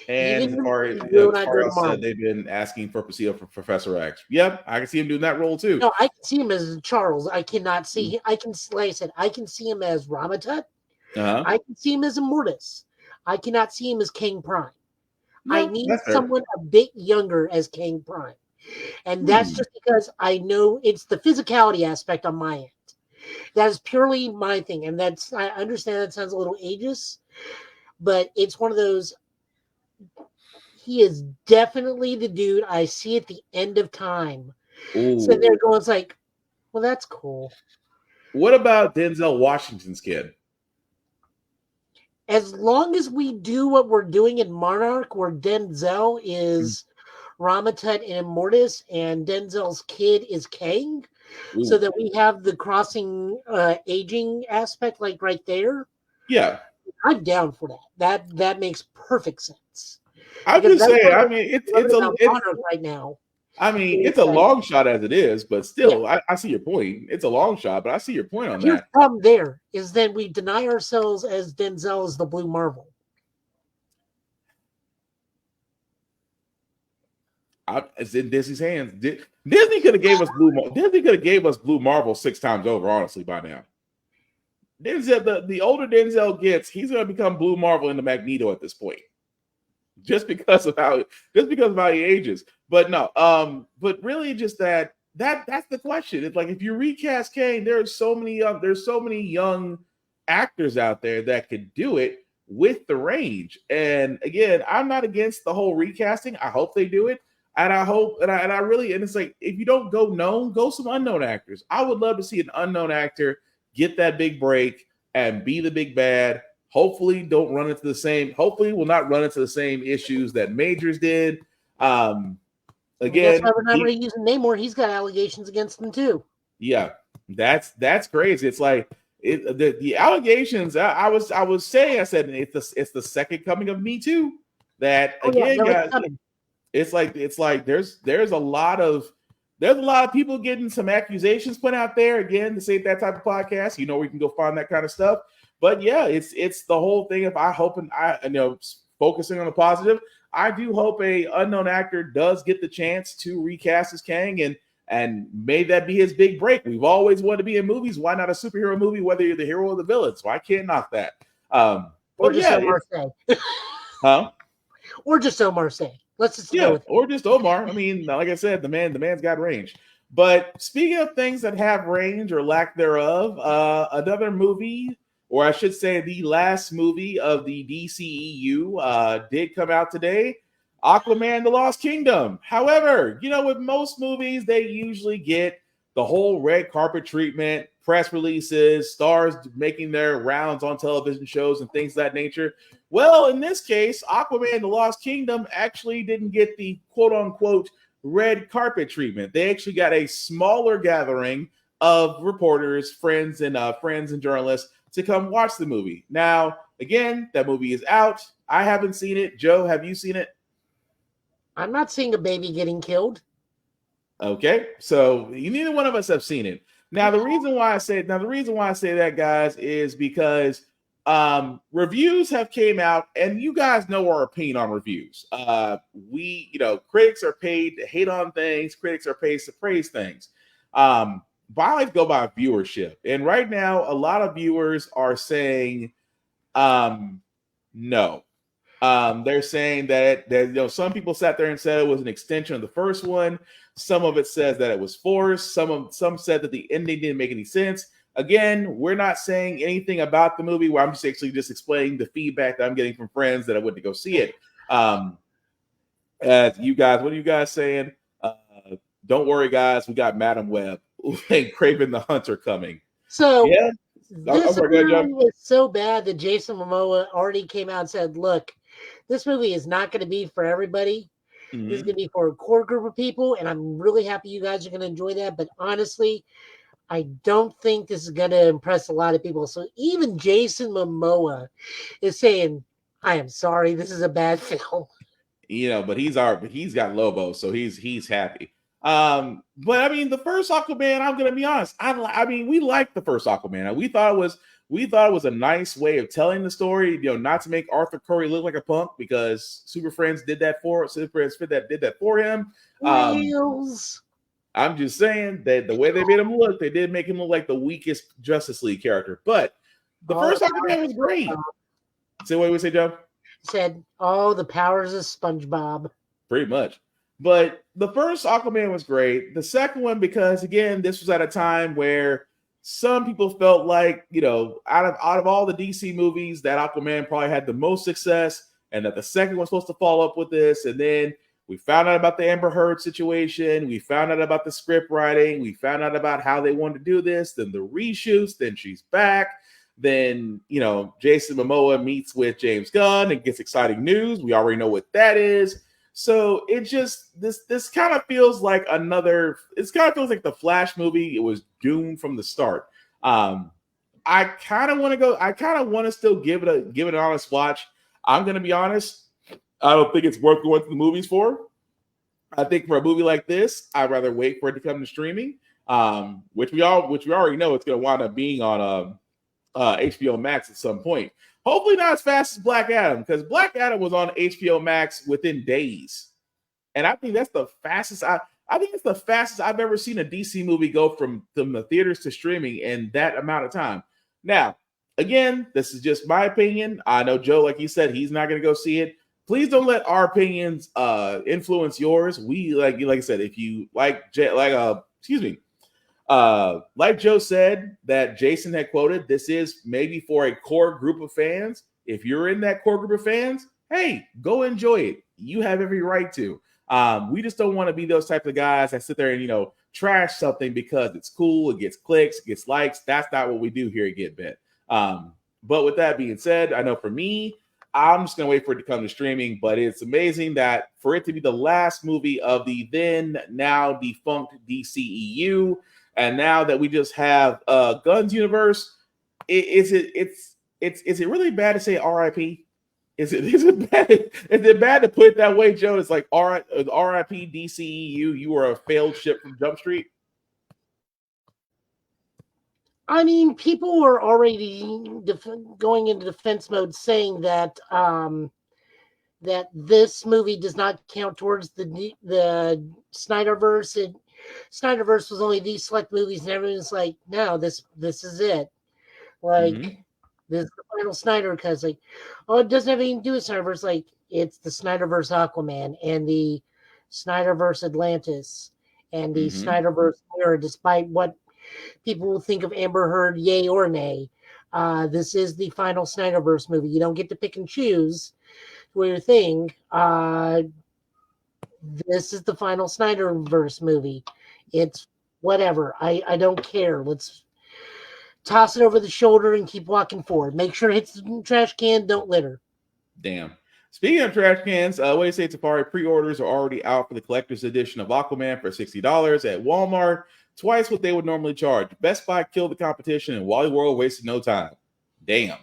And as far as said, they've been asking for Priscilla for Professor X. Yep, I can see him doing that role too. No, I can see him as Charles. I cannot see him. Like I said, I can see him as Ramatut. I can see him as Immortus. I cannot see him as King Prime. No, I need someone a bit younger as King Prime. And that's just because I know it's the physicality aspect on my end. That is purely my thing. And I understand that sounds a little ageist, but it's one of those. He is definitely the dude I see at the end of time. Ooh. So they're going, it's like, well, that's cool. What about Denzel Washington's kid? As long as we do what we're doing in Monarch, where Denzel is Ramatut and Immortus, and Denzel's kid is Kang, so that we have the crossing aging aspect, like right there. Yeah, I'm down for that. That makes perfect sense. I'm just saying. I mean, it's Monarch right now. I mean, it's a long shot as it is, but still, I see your point. It's a long shot, but I see your point on Here's that. The problem there is that we deny ourselves as Denzel as the Blue Marvel. It's in Disney's hands. Disney could have gave us Blue Marvel 6 times over, honestly, by now. Denzel, the older Denzel gets, he's going to become Blue Marvel in the Magneto at this point. Just because of how he ages. But no, but really just that's the question. It's like if you recast Kane, there's so many young actors out there that could do it with the range. And again, I'm not against the whole recasting. I hope they do it. And I hope, and it's like, if you don't go known, go some unknown actors. I would love to see an unknown actor get that big break and be the big bad. Hopefully will not run into the same issues that Majors did. Again, that's why we're not really using Namor. He's got allegations against him too. Yeah, that's crazy. It's like the allegations. I said it's the second coming of Me Too. That again, guys, it's like there's a lot of people getting some accusations put out there. Again, this ain't that type of podcast. You know where you can go find that kind of stuff. But yeah, it's the whole thing. If I hope, and focusing on the positive, I do hope a unknown actor does get the chance to recast as Kang, and may that be his big break. We've always wanted to be in movies. Why not a superhero movie? Whether you're the hero or the villain, so I can't knock that. Or just Omar Say. Huh? Or just Omar Say. Let's just go with it. Or just Omar. I mean, like I said, the man's got range. But speaking of things that have range or lack thereof, another movie. Or I should say the last movie of the DCEU did come out today, Aquaman The Lost Kingdom. However, with most movies, they usually get the whole red carpet treatment, press releases, stars making their rounds on television shows and things of that nature. Well, in this case, Aquaman The Lost Kingdom actually didn't get the quote-unquote red carpet treatment. They actually got a smaller gathering of reporters, friends and journalists to come watch the movie. Now, again, that movie is out. I haven't seen it. Joe, have you seen it? I'm not seeing a baby getting killed. Okay, so neither one of us have seen it. Now, the reason why I say that, guys, is because reviews have came out, and you guys know our opinion on reviews. Critics are paid to hate on things. Critics are paid to praise things. But I like to go by viewership. And right now, a lot of viewers are saying no. They're saying that some people sat there and said it was an extension of the first one. Some of it says that it was forced. Some said that the ending didn't make any sense. Again, we're not saying anything about the movie. Where I'm just actually just explaining the feedback that I'm getting from friends that I went to go see it. You guys, what are you guys saying? Don't worry, guys. We got Madam Web and Craven the Hunter coming. So yeah, this movie was so bad that Jason Momoa already came out and said, "Look, this movie is not going to be for everybody. Mm-hmm. This is going to be for a core group of people, and I'm really happy you guys are going to enjoy that. But honestly, I don't think this is going to impress a lot of people." So even Jason Momoa is saying, "I am sorry, this is a bad film." But he's got Lobo, so he's happy. But I mean, the first Aquaman, I'm gonna be honest. I mean, we liked the first Aquaman. We thought it was a nice way of telling the story. Not to make Arthur Curry look like a punk, because Super Friends did that for him. Wheels. I'm just saying that the way they made him look, they did make him look like the weakest Justice League character. But the first Aquaman was great. Say what we say, Joe? Said, "Oh, the powers of SpongeBob." Pretty much. But the first Aquaman was great. The second one, because again, this was at a time where some people felt like, out of all the DC movies, that Aquaman probably had the most success, and that the second was supposed to follow up with this. And then we found out about the Amber Heard situation. We found out about the script writing. We found out about how they wanted to do this. Then the reshoots. Then she's back. Then, Jason Momoa meets with James Gunn and gets exciting news. We already know what that is. So it just, this kind of feels like the Flash movie. It was doomed from the start. I kind of want to still give it an honest watch. I'm going to be honest. I don't think it's worth going to the movies for. I think for a movie like this, I'd rather wait for it to come to streaming, which we already know it's going to wind up being on HBO Max at some point. Hopefully not as fast as Black Adam, because Black Adam was on HBO Max within days, and I think that's the fastest. I think it's the fastest I've ever seen a DC movie go from the theaters to streaming in that amount of time. Now, again, this is just my opinion. I know Joe, like he said, he's not going to go see it. Please don't let our opinions influence yours. We like I said, if you like Joe said, that Jason had quoted, this is maybe for a core group of fans. If you're in that core group of fans, hey, go enjoy it. You have every right to. We just don't want to be those types of guys that sit there and, trash something because it's cool, it gets clicks, it gets likes. That's not what we do here at Get Bet. But with that being said, I know for me, I'm just going to wait for it to come to streaming, but it's amazing that for it to be the last movie of the then now defunct DCEU, and now that we just have Gunn's universe, is it really bad to say RIP? Is it bad to put it that way, Joe? It's like RIP DCEU. You are a failed ship from Jump Street. I mean, people were already going into defense mode, saying that that this movie does not count towards the Snyderverse. Snyderverse was only these select movies, and everyone's like, "No, this is it." Like, this is the final Snyder, because it doesn't have anything to do with Snyderverse. Like, it's the Snyderverse Aquaman and the Snyderverse Atlantis and the Snyderverse Mirror, despite what people will think of Amber Heard, yay or nay. This is the final Snyderverse movie. You don't get to pick and choose your thing. This is the final Snyderverse movie. It's whatever. I don't care. Let's toss it over the shoulder and keep walking forward. Make sure it hits the trash can. Don't litter. Damn. Speaking of trash cans, what do you say, Safari? Pre-orders are already out for the collector's edition of Aquaman for $60 at Walmart. Twice what they would normally charge. Best Buy killed the competition, and Wally World wasted no time. Damn.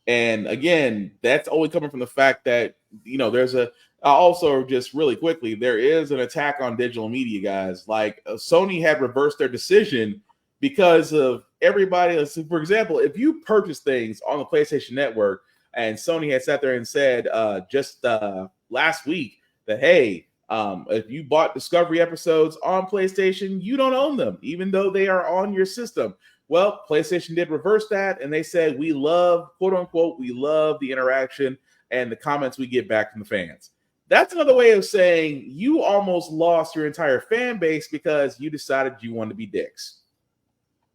And again, that's only coming from the fact that, there's also, just really quickly, there is an attack on digital media, guys. Like, Sony had reversed their decision because of everybody else. For example, if you purchase things on the PlayStation Network, and Sony had sat there and said just last week that, hey, if you bought Discovery episodes on PlayStation, you don't own them, even though they are on your system. Well, PlayStation did reverse that, and they said, we love, quote unquote, we love the interaction and the comments we get back from the fans. That's another way of saying you almost lost your entire fan base because you decided you wanted to be dicks.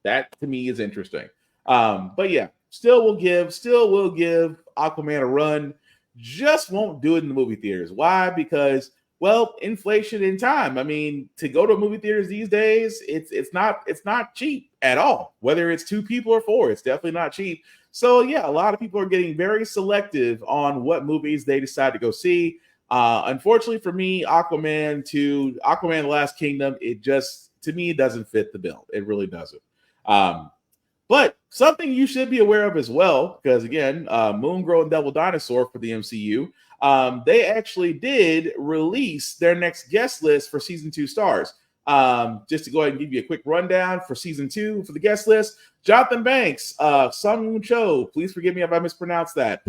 That to me is interesting. But yeah, still will give Aquaman a run. Just won't do it in the movie theaters. Why? Because, well, inflation in time. I mean, to go to movie theaters these days, it's not cheap at all. Whether it's 2 people or 4, it's definitely not cheap. So yeah, a lot of people are getting very selective on what movies they decide to go see. Unfortunately for me, Aquaman The Last Kingdom, it just, to me, doesn't fit the bill. It really doesn't. But something you should be aware of as well, because again, Moon Girl and Devil Dinosaur for the MCU, they actually did release their next guest list for season 2 stars. Just to go ahead and give you a quick rundown for season 2 for the guest list: Jonathan Banks, Sung Woon Cho, please forgive me if I mispronounced that,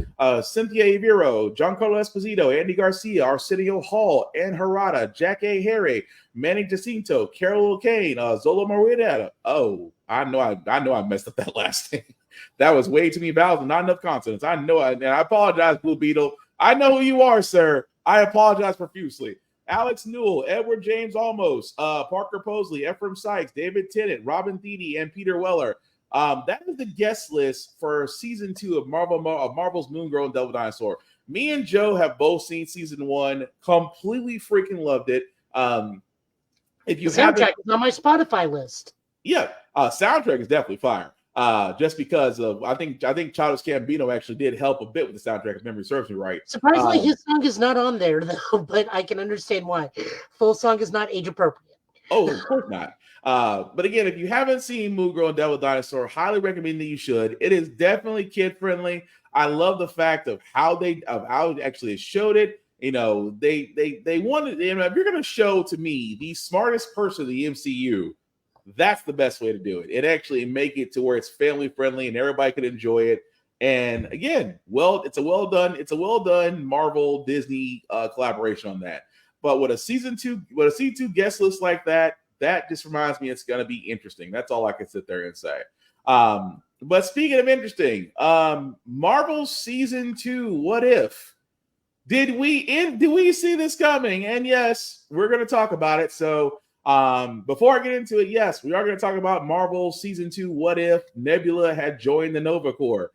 Cynthia Evero, Giancarlo Esposito, Andy Garcia, Arsenio Hall, Ann Harada, Jack A. Harry, Manny Jacinto, Carol Kane, Zola Morita. Oh, I know I messed up that last name. That was way too many vowels and not enough consonants. And I apologize, Blue Beetle. I know who you are, sir. I apologize profusely. Alex Newell, Edward James Olmos, Parker Posley, Ephraim Sykes, David Tennant, Robin Thede, and Peter Weller. That is the guest list for season 2 of Marvel's Moon Girl and Devil Dinosaur. Me and Joe have both seen season 1, completely freaking loved it. If you the soundtrack is on my Spotify list. Yeah, soundtrack is definitely fire. Just because of I think Childish Gambino actually did help a bit with the soundtrack, if memory serves me right. Surprisingly, his song is not on there though, but I can understand why. Full song is not age appropriate. Oh, of course not. But again, if you haven't seen Moon Girl and Devil Dinosaur, highly recommend that you should. It is definitely kid friendly. I love the fact of how it actually showed it. You know, they wanted, you know, if you're going to show to me the smartest person in the MCU, that's the best way to do it. It actually make it to where it's family friendly and everybody could enjoy it. And again, it's a well done Marvel Disney collaboration on that. But with a season 2 guest list like that just reminds me it's going to be interesting. That's all I can sit there and say. But speaking of interesting, Marvel season 2, what if? Did we see this coming? And yes, we're going to talk about it. So before I get into it, yes, we are going to talk about Marvel season 2, what if Nebula had joined the Nova Corps.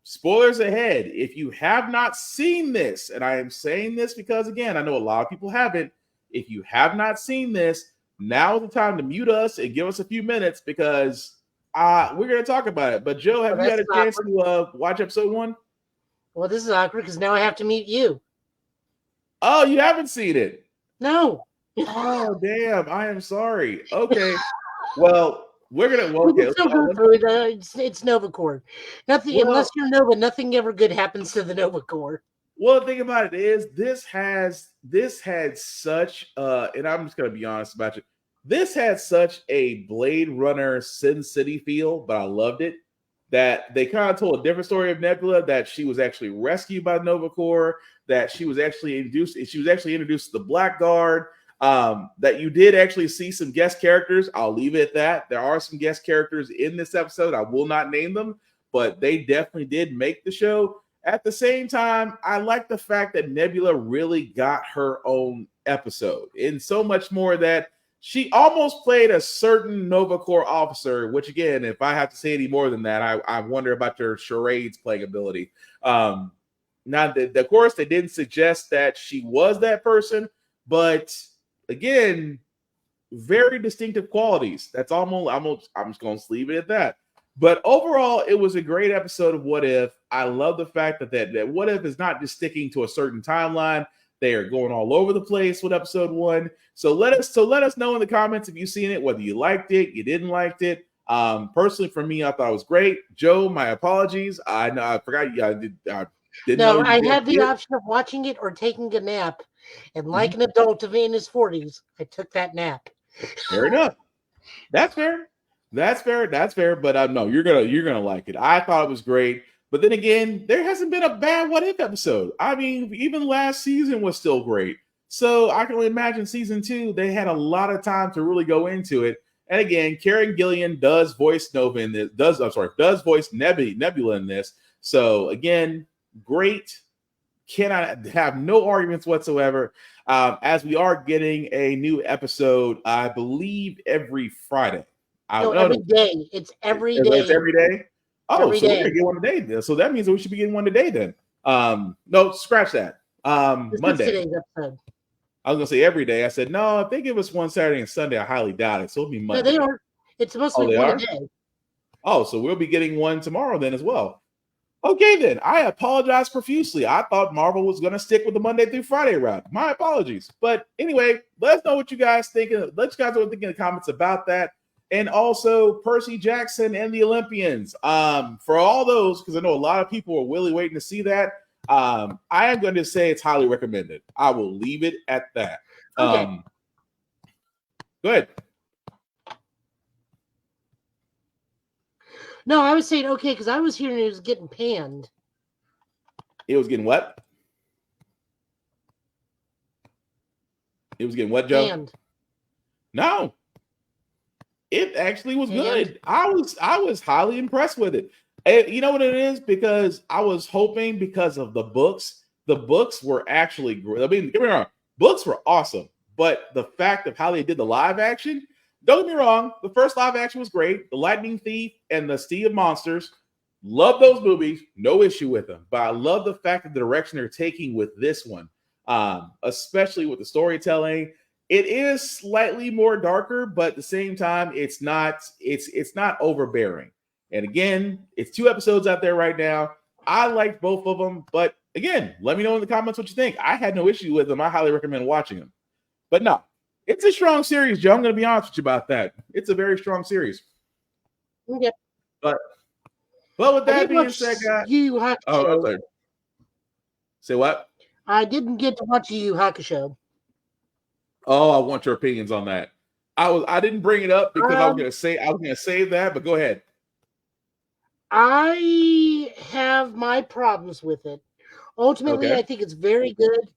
Spoilers ahead. If you have not seen this, and I am saying this because, again, I know a lot of people haven't. If you have not seen this, now is the time to mute us and give us a few minutes because we're going to talk about it. But Joe, have you had a chance to watch episode 1? Well, this is awkward because now I have to mute you. Oh, you haven't seen it? No. Oh, damn. I am sorry. Okay. Well, we're going to... Okay, it's Nova Corps. Nothing, unless you're Nova, nothing ever good happens to the Nova Corps. Well, the thing about it is this had such and I'm just gonna be honest about it. This had such a Blade Runner Sin City feel, but I loved it. That they kind of told a different story of Nebula, that she was actually rescued by Nova Corps, that she was actually introduced to the Black Guard, that you did actually see some guest characters. I'll leave it at that. There are some guest characters in this episode. I will not name them, but they definitely did make the show. At the same time, I like the fact that Nebula really got her own episode, in so much more that she almost played a certain Nova Corps officer, which again, if I have to say any more than that, I wonder about her charades playing ability. Now, of course, they didn't suggest that she was that person, but again, very distinctive qualities. That's almost, I'm just going to leave it at that. But overall, it was a great episode of What If. I love the fact that What If is not just sticking to a certain timeline. They are going all over the place with episode 1. So let us know in the comments if you've seen it, whether you liked it, you didn't like it. Personally, for me, I thought it was great. Joe, my apologies. I know I forgot. I didn't know. I had the option of watching it or taking a nap, and like an adult in his 40s, I took that nap. Fair enough. That's fair. That's fair. But no, you're gonna like it. I thought it was great. But then again, there hasn't been a bad What If episode. I mean, even last season was still great. So I can only imagine season 2, they had a lot of time to really go into it. And again, Karen Gillan does voice Nova in this, does voice Nebula in this. So again, great. cannot have no arguments whatsoever. As we are getting a new episode, I believe every Friday. Every day. It's every day. It's every day. Oh, Every so we're day. gonna get one today. Then. So that means that we should be getting one today then. No, scratch that. This is Monday. today's episode. I was gonna say every day. I said no. If they give us one Saturday and Sunday, I highly doubt it. So it'll be No, Monday. they are. It's supposed to be one a day. Oh, so we'll be getting one tomorrow then as well. Okay, then. I apologize profusely. I thought Marvel was going to stick with the Monday through Friday route. My apologies. But anyway, let us know what you guys think. Let you guys know what you think in the comments about that. And also Percy Jackson and the Olympians. For all those, because I know a lot of people are really waiting to see that. I am going to say it's highly recommended. I will leave it at that. Okay. Go ahead. No, I was saying okay because I was hearing it was getting panned. It was getting what? It was getting what, Joe? Panned. No. It actually was good. I was highly impressed with it. And you know what it is? Because I was hoping because of the books were actually great. I mean, get me wrong, books were awesome, but the fact of how they did the live action, don't get me wrong, the first live action was great. The Lightning Thief and the Sea of Monsters, love those movies, no issue with them. But I love the fact of the direction they're taking with this one, especially with the storytelling. It is slightly more darker, but at the same time, it's not overbearing. And again, it's 2 episodes out there right now. I liked both of them, but again, let me know in the comments what you think. I had no issue with them. I highly recommend watching them. But no, it's a strong series, Joe. I'm going to be honest with you about that. It's a very strong series. Okay. But with that being said, guys, Yu Hakusho. Sorry. Say what? I didn't get to watch Yu Hakusho. Oh, I want your opinions on that. I didn't bring it up because I was gonna say that, but go ahead. I have my problems with it. Ultimately, Okay. I think it's very good,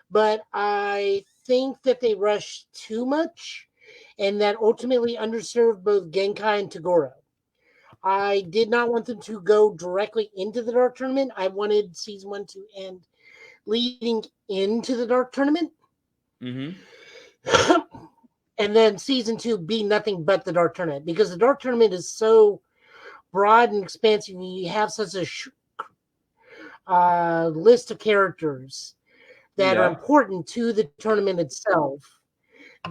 but I think that they rushed too much and that ultimately underserved both Genkai and Toguro. I did not want them to go directly into the Dark Tournament. I wanted season 1 to end leading into the Dark Tournament. Mm-hmm. And then season 2 be nothing but the Dark Tournament, because the Dark Tournament is so broad and expansive. You have such a list of characters that are important to the tournament itself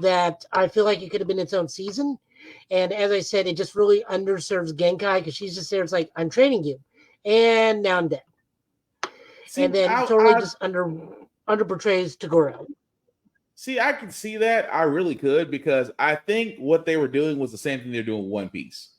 that I feel like it could have been its own season. And as I said, it just really underserves Genkai because she's just there. It's like, I'm training you, and now I'm dead. And then just underportrays Toguro. See, I can see that. I really could, because I think what they were doing was the same thing they're doing with One Piece.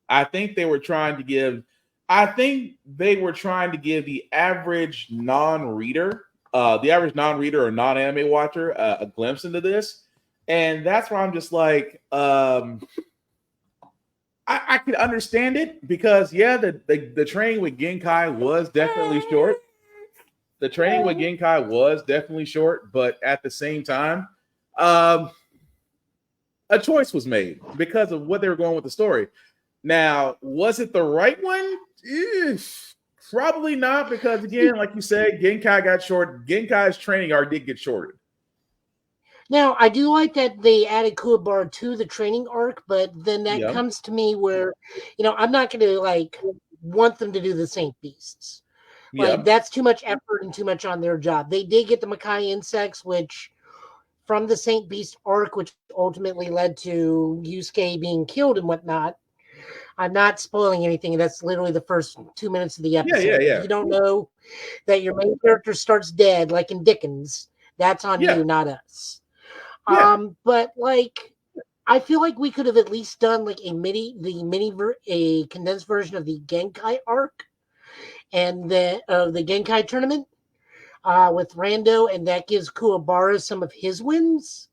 I think they were trying to give the average non-reader or non-anime watcher a glimpse into this. And that's where I'm just like, I can understand it, because the training with Genkai was definitely short. The training with Genkai was definitely short, but at the same time, a choice was made because of what they were going with the story. Now, was it the right one? Probably not, because again, like you said, Genkai got short. Genkai's training arc did get shorted. Now, I do like that they added Kuwabara to the training arc, but then that comes to me where, I'm not going to want them to do the Saint Beasts. That's too much effort and too much on their job. They did get the Makai insects, which from the Saint Beast arc, which ultimately led to Yusuke being killed and whatnot. I'm not spoiling anything. That's literally the first 2 minutes of the episode. Yeah. If you don't know that your main character starts dead, like in Dickens, that's on you, not us. Yeah. But I feel like we could have at least done a condensed version of the Genkai arc and the Genkai tournament with Rando, and that gives Kuwabara some of his wins.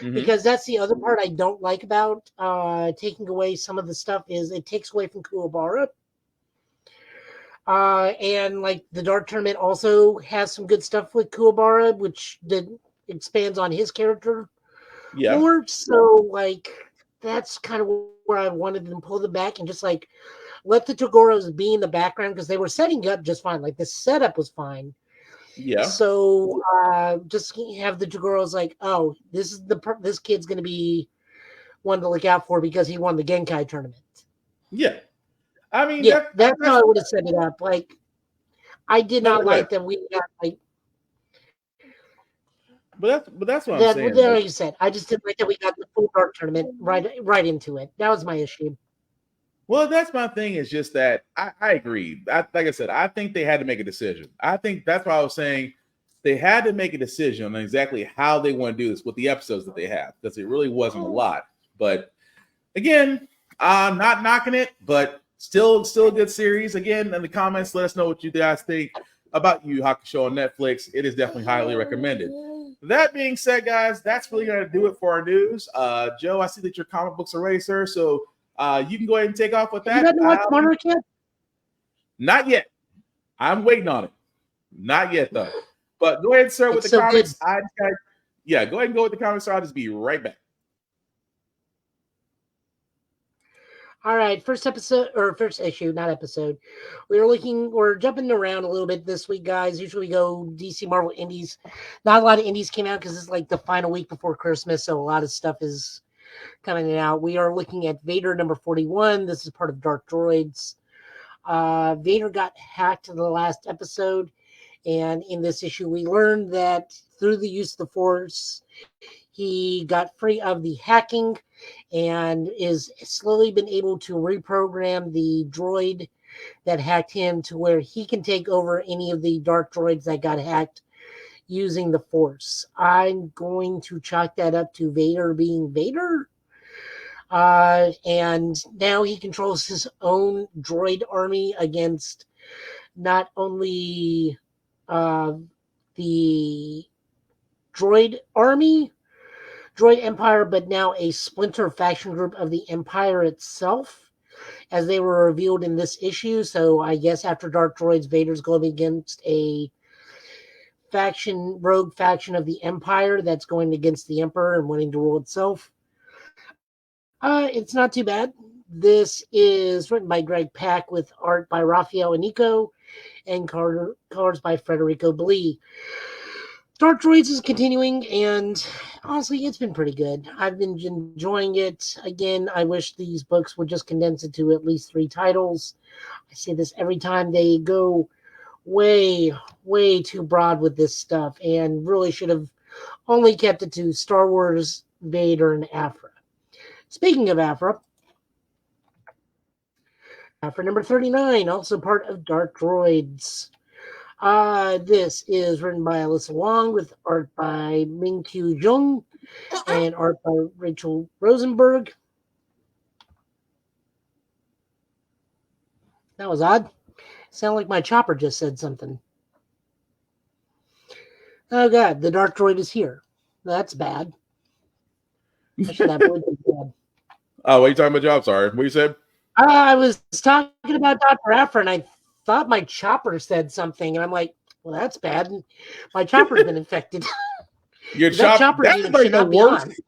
Mm-hmm. Because that's the other part I don't like about taking away some of the stuff, is it takes away from Kuwabara. And the Dark Tournament also has some good stuff with Kuwabara, which expands on his character more. So that's kind of where I wanted them to pull them back and just let the Togoros be in the background, because they were setting up just fine. The setup was fine. Yeah. So just have the two girls like, oh, this kid's going to be one to look out for because he won the Genkai tournament. Yeah. I mean, Yeah, that's that's how I would have set it up. Like, I did no, not like that we got like but that's what I'm that. saying. Like you said, I just didn't like that we got the full dark tournament right into it. That was my issue. Well, that's my thing. Is just that I agree. Like I said, I think they had to make a decision. I think that's why I was saying they had to make a decision on exactly how they want to do this with the episodes that they have, because it really wasn't a lot. But again, I'm not knocking it, but still a good series. Again, in the comments, let us know what you guys think about Yu Yu Hakusho on Netflix. It is definitely highly recommended. That being said, guys, that's really going to do it for our news. Joe, I see that your comic books are ready, sir. So you can go ahead and take off with that. You got to watch Monarch yet? Not yet. I'm waiting on it. Not yet, though. But go ahead, sir, with the comics. Go ahead and go with the comics. I'll just be right back. All right, first issue, not episode. We're jumping around a little bit this week, guys. Usually we go DC Marvel Indies. Not a lot of Indies came out because it's like the final week before Christmas, so a lot of stuff is coming out. We are looking at Vader number 41. This is part of Dark Droids. Vader got hacked in the last episode, and in this issue we learned that through the use of the Force, he got free of the hacking and is slowly been able to reprogram the droid that hacked him to where he can take over any of the dark droids that got hacked using the Force. I'm going to chalk that up to Vader being Vader. And now he controls his own droid army against not only the droid empire, but now a splinter faction group of the empire itself, as they were revealed in this issue. So I guess after Dark Droids, Vader's going against a rogue faction of the empire that's going against the emperor and wanting to rule itself. It's not too bad. This is written by Greg Pak with art by Raphael Anico and colors by Federico Blee. Dark Droids is continuing, and honestly, it's been pretty good. I've been enjoying it. Again, I wish these books would just condense it to at least 3 titles. I say this every time. They go way, way too broad with this stuff, and really should have only kept it to Star Wars, Vader, and Afra. Speaking of Afra number 39, also part of Dark Droids. This is written by Alyssa Wong with art by Ming-Kyu Jung and art by Rachel Rosenberg. That was odd. Sounded like my chopper just said something. Oh god, the Dark Droid is here. That's bad. I should have bad. Oh, what are you talking about, Joe? I'm sorry. What you said? I was talking about Dr. Afra, and I thought my chopper said something, and I'm like, well, that's bad. My chopper's been infected. Your chopper that is like the worst.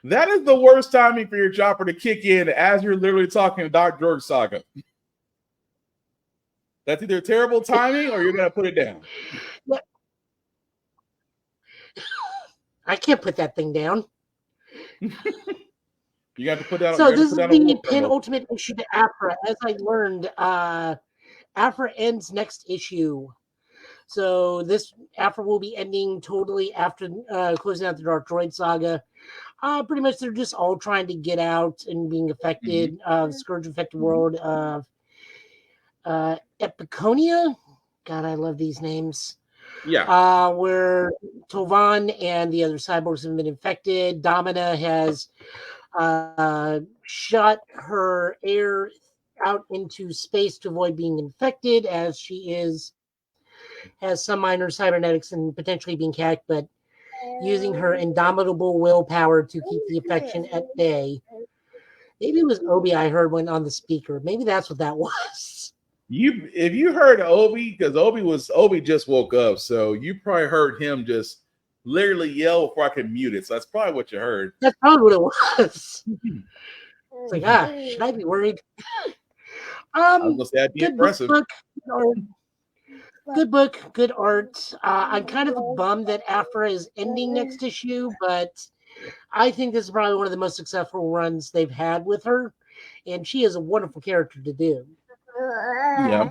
That is the worst timing for your chopper to kick in as you're literally talking Dark Droid Saga. That's either terrible timing or you're gonna put it down. I can't put that thing down. You got to put that. So this is the penultimate issue to Afra. As I learned, Afra ends next issue. So this Afra will be ending totally after closing out the Dark Droid saga. Pretty much they're just all trying to get out and being affected. Scourge infected world of Epiconia. God, I love these names. Yeah. Where Tovan and the other cyborgs have been infected. Domina has shot her air out into space to avoid being infected, as she has some minor cybernetics and potentially being hacked, but using her indomitable willpower to keep the infection at bay. Maybe it was Obi I heard went on the speaker. Maybe that's what that was. If you heard Obi, because Obi just woke up, so you probably heard him just literally yell before I could mute it. So that's probably what you heard. That's probably what it was. It's like, should I be worried? I was gonna say that'd be impressive. Book, Good book, good art. I'm kind of bummed that Afra is ending next issue, but I think this is probably one of the most successful runs they've had with her, and she is a wonderful character to do. Yeah.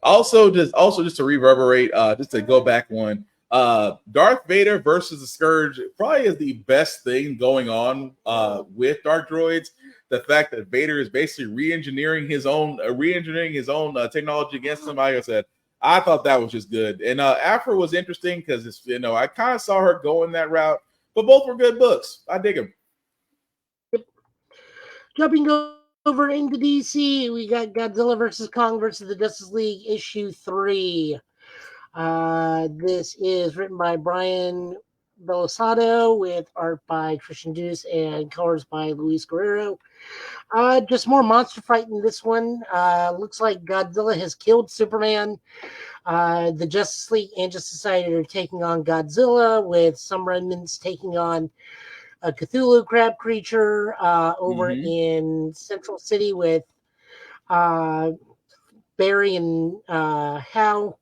Also just to reverberate, just to go back one, Darth Vader versus the Scourge probably is the best thing going on with Dark Droids. The fact that Vader is basically re-engineering his own technology against him. Like I said, I thought that was just good. And Afra was interesting because it's I kind of saw her going that route, but both were good books. I dig them. Jumping over into DC, we got Godzilla versus Kong versus the Justice League issue 3. This is written by Brian Belisado with art by Christian Deuce and colors by Luis Guerrero. Just more monster fight in this one. Looks like Godzilla has killed Superman. The Justice League and Justice Society are taking on Godzilla, with some remnants taking on a Cthulhu crab creature over in Central City with Barry and Hal.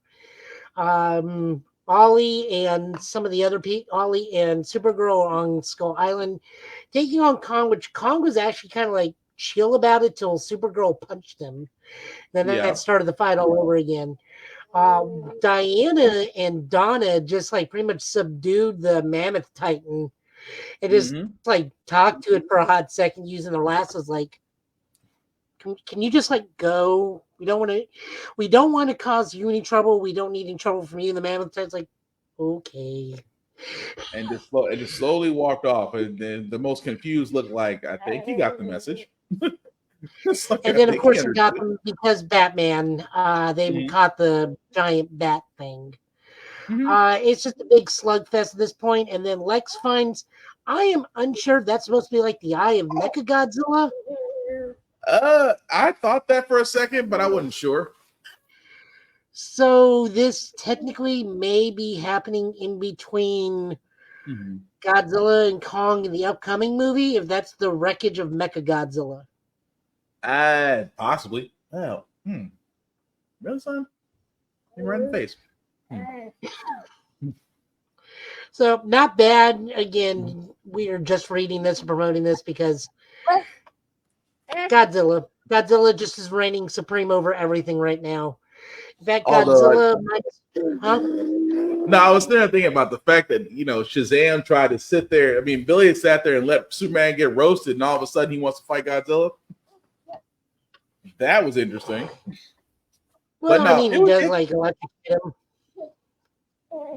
Ollie and some of the other people, Ollie and Supergirl on Skull Island, taking on Kong, which Kong was actually kind of like chill about it till Supergirl punched him. Then that started the fight all over again. Diana and Donna just like pretty much subdued the Mammoth Titan and just like talked to it for a hot second using their lassos. Like, can you just like go? We don't want to cause you any trouble. We don't need any trouble from you. And the Mammoth Titan's like, okay. And just slowly walked off. And then the most confused looked like, I think he got the message. And then, of course, he got them because Batman, they caught the giant bat thing. It's just a big slugfest at this point. And then Lex finds, I am unsure if that's supposed to be like the eye of Mechagodzilla. I thought that for a second, but I wasn't sure. So this technically may be happening in between Godzilla and Kong in the upcoming movie, if that's the wreckage of Mechagodzilla. Possibly. Oh, really, son? You're right in the face. So not bad. Again, we are just reading this and promoting this because Godzilla just is reigning supreme over everything right now. In fact, Godzilla. No, I was there thinking about the fact that Shazam tried to sit there. I mean, Billy had sat there and let Superman get roasted, and all of a sudden he wants to fight Godzilla. That was interesting. Well, but no, I mean, he does like electrocute him.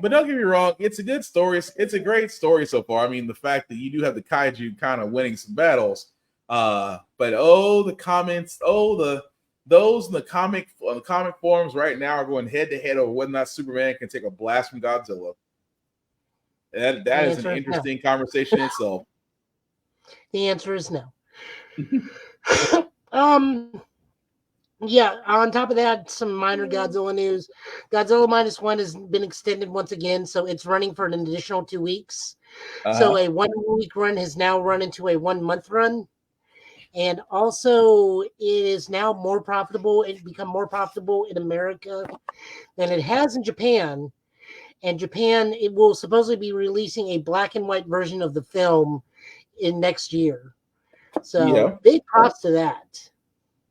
But don't get me wrong, it's a good story. It's a great story so far. I mean, the fact that you do have the kaiju kind of winning some battles. But the comments, those in the comic forums right now are going head to head over whether or not Superman can take a blast from Godzilla. That is an interesting conversation itself. The answer is no. Yeah, on top of that, some minor Godzilla news. Godzilla -1 has been extended once again, so it's running for an additional 2 weeks. So a 1 week run has now run into a 1 month run. And also, it is now more profitable. It's become more profitable in America than it has in Japan. And Japan, it will supposedly be releasing a black and white version of the film in next year. So big props to that.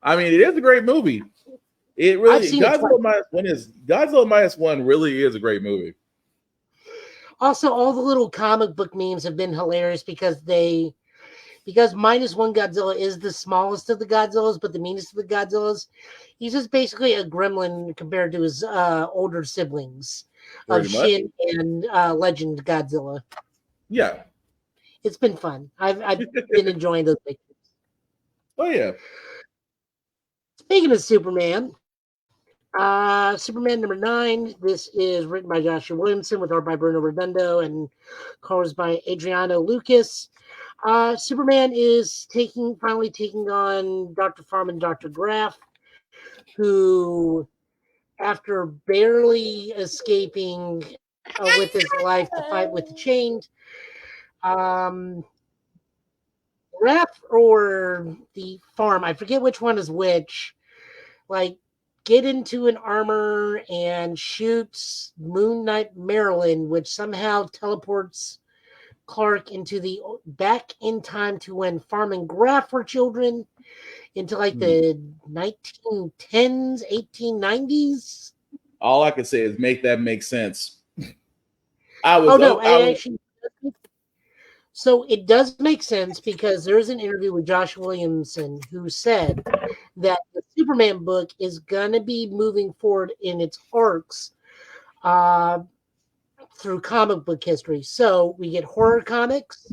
I mean, it is a great movie. It really Godzilla -1 really is a great movie. Also, all the little comic book memes have been hilarious because -1 Godzilla is the smallest of the Godzillas, but the meanest of the Godzillas. He's just basically a gremlin compared to his older siblings of Shin and Legend Godzilla. Yeah. It's been fun. I've been enjoying those pictures. Oh, yeah. Speaking of Superman, Superman #9. This is written by Joshua Williamson with art by Bruno Redondo and colors by Adriano Lucas. Superman is finally taking on Dr. Farm and Dr. Graff, who, after barely escaping with his life to fight with the Chained, Graff or the Farm, I forget which one is which, like get into an armor and shoots Moon Knight Marilyn, which somehow teleports Clark into the back in time to when Farm and Graph were children, into like the 1910s, 1890s. All I can say is make that make sense. So it does make sense because there's an interview with Josh Williamson who said that the Superman book is going to be moving forward in its arcs through comic book history. So we get horror comics,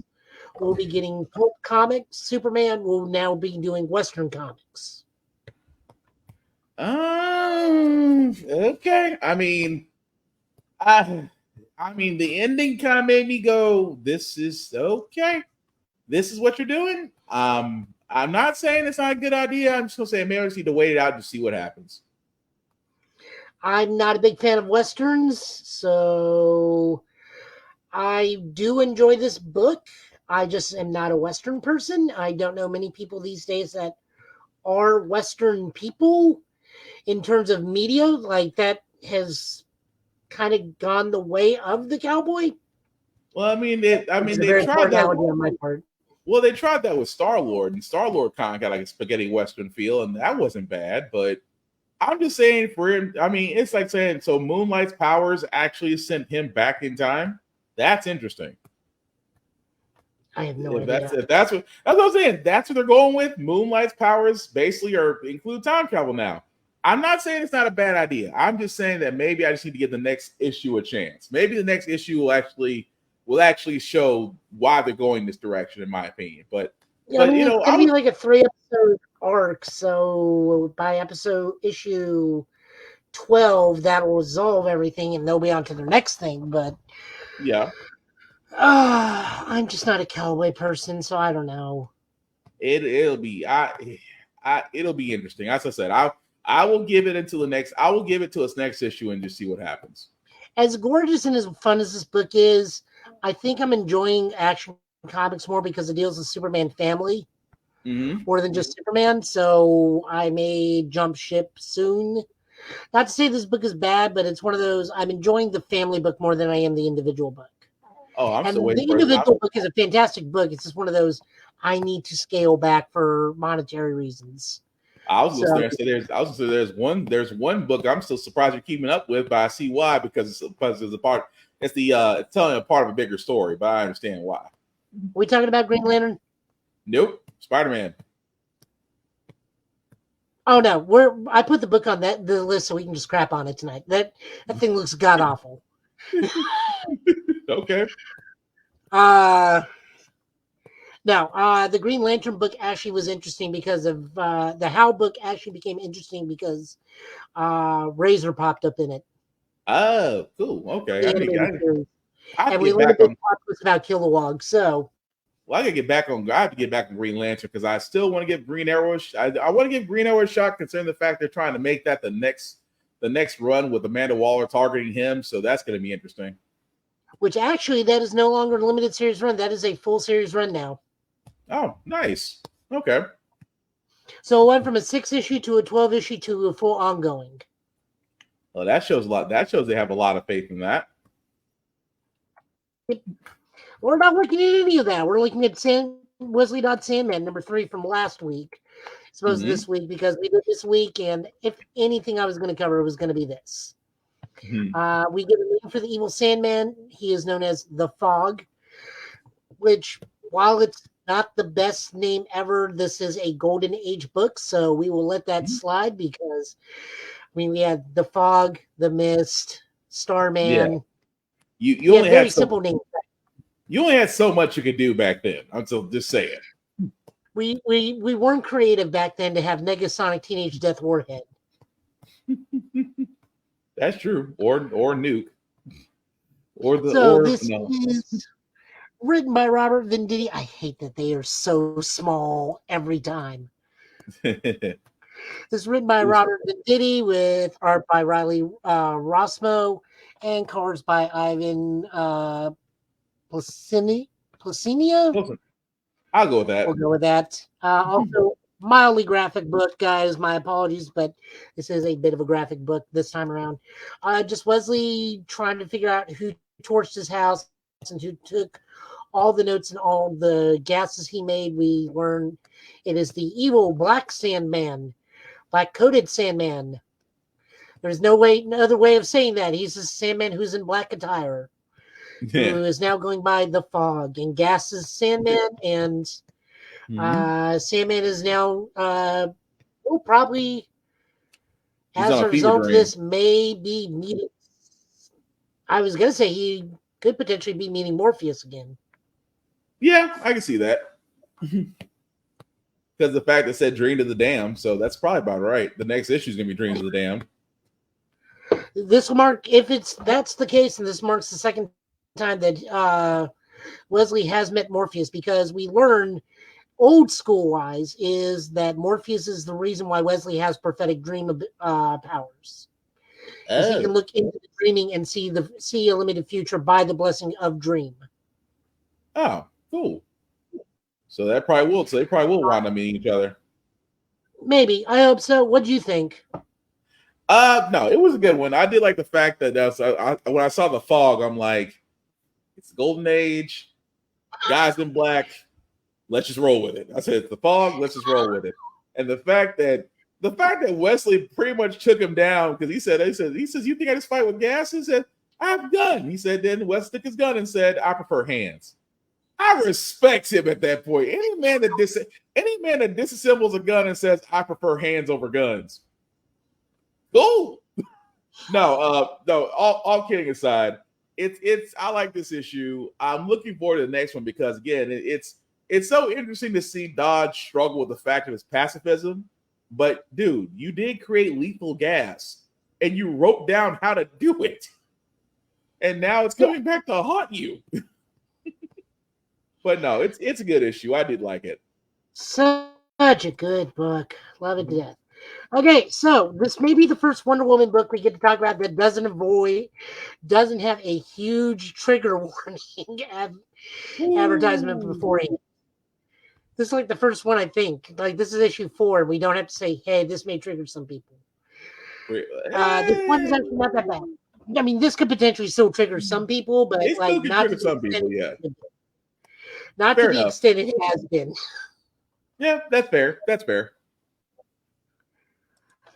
we'll be getting pulp comics. Superman will now be doing Western comics. Okay. I mean, the ending kind of made me go, "This is okay. This is what you're doing." I'm not saying it's not a good idea. I'm just gonna say maybe I just need to wait it out to see what happens. I'm not a big fan of Westerns, so I do enjoy this book. I just am not a Western person. I don't know many people these days that are Western people in terms of media. Like, that has kind of gone the way of the cowboy. Well, they tried that on my part. Well, they tried that with Star-Lord, and Star-Lord kind of got like a spaghetti Western feel, and that wasn't bad. But I'm just saying, for him, it's like saying, so Moonlight's powers actually sent him back in time. That's interesting. I have no idea. That's what I'm saying. That's what they're going with. Moonlight's powers basically include time travel now. I'm not saying it's not a bad idea. I'm just saying that maybe I just need to give the next issue a chance. Maybe the next issue will actually show why they're going this direction, in my opinion. But it's gonna be like a 3-episode arc. So by issue 12, that'll resolve everything, and they'll be on to their next thing. But yeah, I'm just not a cowboy person, so I don't know. It'll be interesting. As I said, I will give it until I will give it to its next issue and just see what happens. As gorgeous and as fun as this book is, I think I'm enjoying Action Comics more because it deals with Superman family more than just Superman. So I may jump ship soon. Not to say this book is bad, but it's one of those, I'm enjoying the family book more than I am the individual book. Oh, I'm still waiting for it. The individual book is a fantastic book. It's just one of those I need to scale back for monetary reasons. I was going to say there's one book I'm still surprised you're keeping up with, but I see why, because it's a part. It's telling a part of a bigger story, but I understand why. Are we talking about Green Lantern? Nope, Spider-Man. Oh no, I put the book on the list so we can just crap on it tonight. That thing looks god awful. Okay. Now, the Green Lantern book actually was interesting because of the Howl book actually became interesting because Razor popped up in it. Oh, cool. Okay. And we learned about Kilowog. So, well, I have to get back on Green Lantern because I still want to give Green Arrow. I want to give Green Arrow a shot, considering the fact they're trying to make that the next run with Amanda Waller targeting him. So that's going to be interesting. Which actually, that is no longer a limited series run. That is a full series run now. Oh, nice. Okay. So it went from a 6-issue to a 12-issue to a full ongoing. Well, that shows a lot. That shows they have a lot of faith in that. We're not looking at any of that. We're looking at Wesley Dodd Sandman number 3 from last week. Supposed this week, because we did this week, and if anything I was going to cover, it was going to be this. We get a name for the evil Sandman. He is known as the Fog, which, while it's not the best name ever, this is a Golden Age book, so we will let that slide because we had the Fog, the Mist, Starman. Yeah. You only had simple names. You only had so much you could do back then. I'm just saying. We weren't creative back then to have Negasonic Teenage Death Warhead. That's true. Or Nuke. This is written by Robert Venditti. I hate that they are so small every time. This is written by Robert Venditti with art by Riley Rossmo and colors by Ivan Placinia. I'll go with that. We'll go with that. Also, mildly graphic book, guys. My apologies, but this is a bit of a graphic book this time around. Just Wesley trying to figure out who torched his house and who took all the notes and all the gases he made. We learn it is the evil Black Sandman, black-coated Sandman. There's no other way of saying that. He's a Sandman who's in black attire, who is now going by the Fog, and Gas is Sandman, and Sandman is now probably He's as on a a fever result of dream. this may be meeting. I was gonna say he could potentially be meeting Morpheus again. Yeah, I can see that. Because the fact that said Dream to the Dam, so that's probably about right. The next issue is gonna be Dream to the Dam. This will mark, if that's the case, and this marks the second time that Wesley has met Morpheus, because we learn old school wise is that Morpheus is the reason why Wesley has prophetic dream powers. Because he can look into the dreaming and see a limited future by the blessing of dream. Oh, cool. So that probably will. So they probably will wind up meeting each other. Maybe. I hope so. What do you think? No, it was a good one. I did like the fact that when I saw the Fog, I'm like, it's the Golden Age, guys in black. Let's just roll with it. I said, it's the Fog. Let's just roll with it. And the fact that Wesley pretty much took him down because he says, you think I just fight with gas? He said, I have a gun. He said, then Wes took his gun and said, I prefer hands. I respect him at that point. Any man that disassembles a gun and says, I prefer hands over guns. Cool. No, all kidding aside, it's I like this issue. I'm looking forward to the next one because again, it's so interesting to see Dodge struggle with the fact of his pacifism. But dude, you did create lethal gas and you wrote down how to do it. And now it's coming back to haunt you. But no, it's a good issue. I did like it. Such a good book. Love it to death. Okay, so this may be the first Wonder Woman book we get to talk about that doesn't have a huge trigger warning advertisement beforehand. This is like the first one, I think. Like, this is issue 4. We don't have to say, hey, this may trigger some people. This one is actually not that bad. I mean, this could potentially still trigger some people, but It like still not trigger some people, yeah. Not Fair to the enough. extent it has been. Yeah, that's fair. That's fair.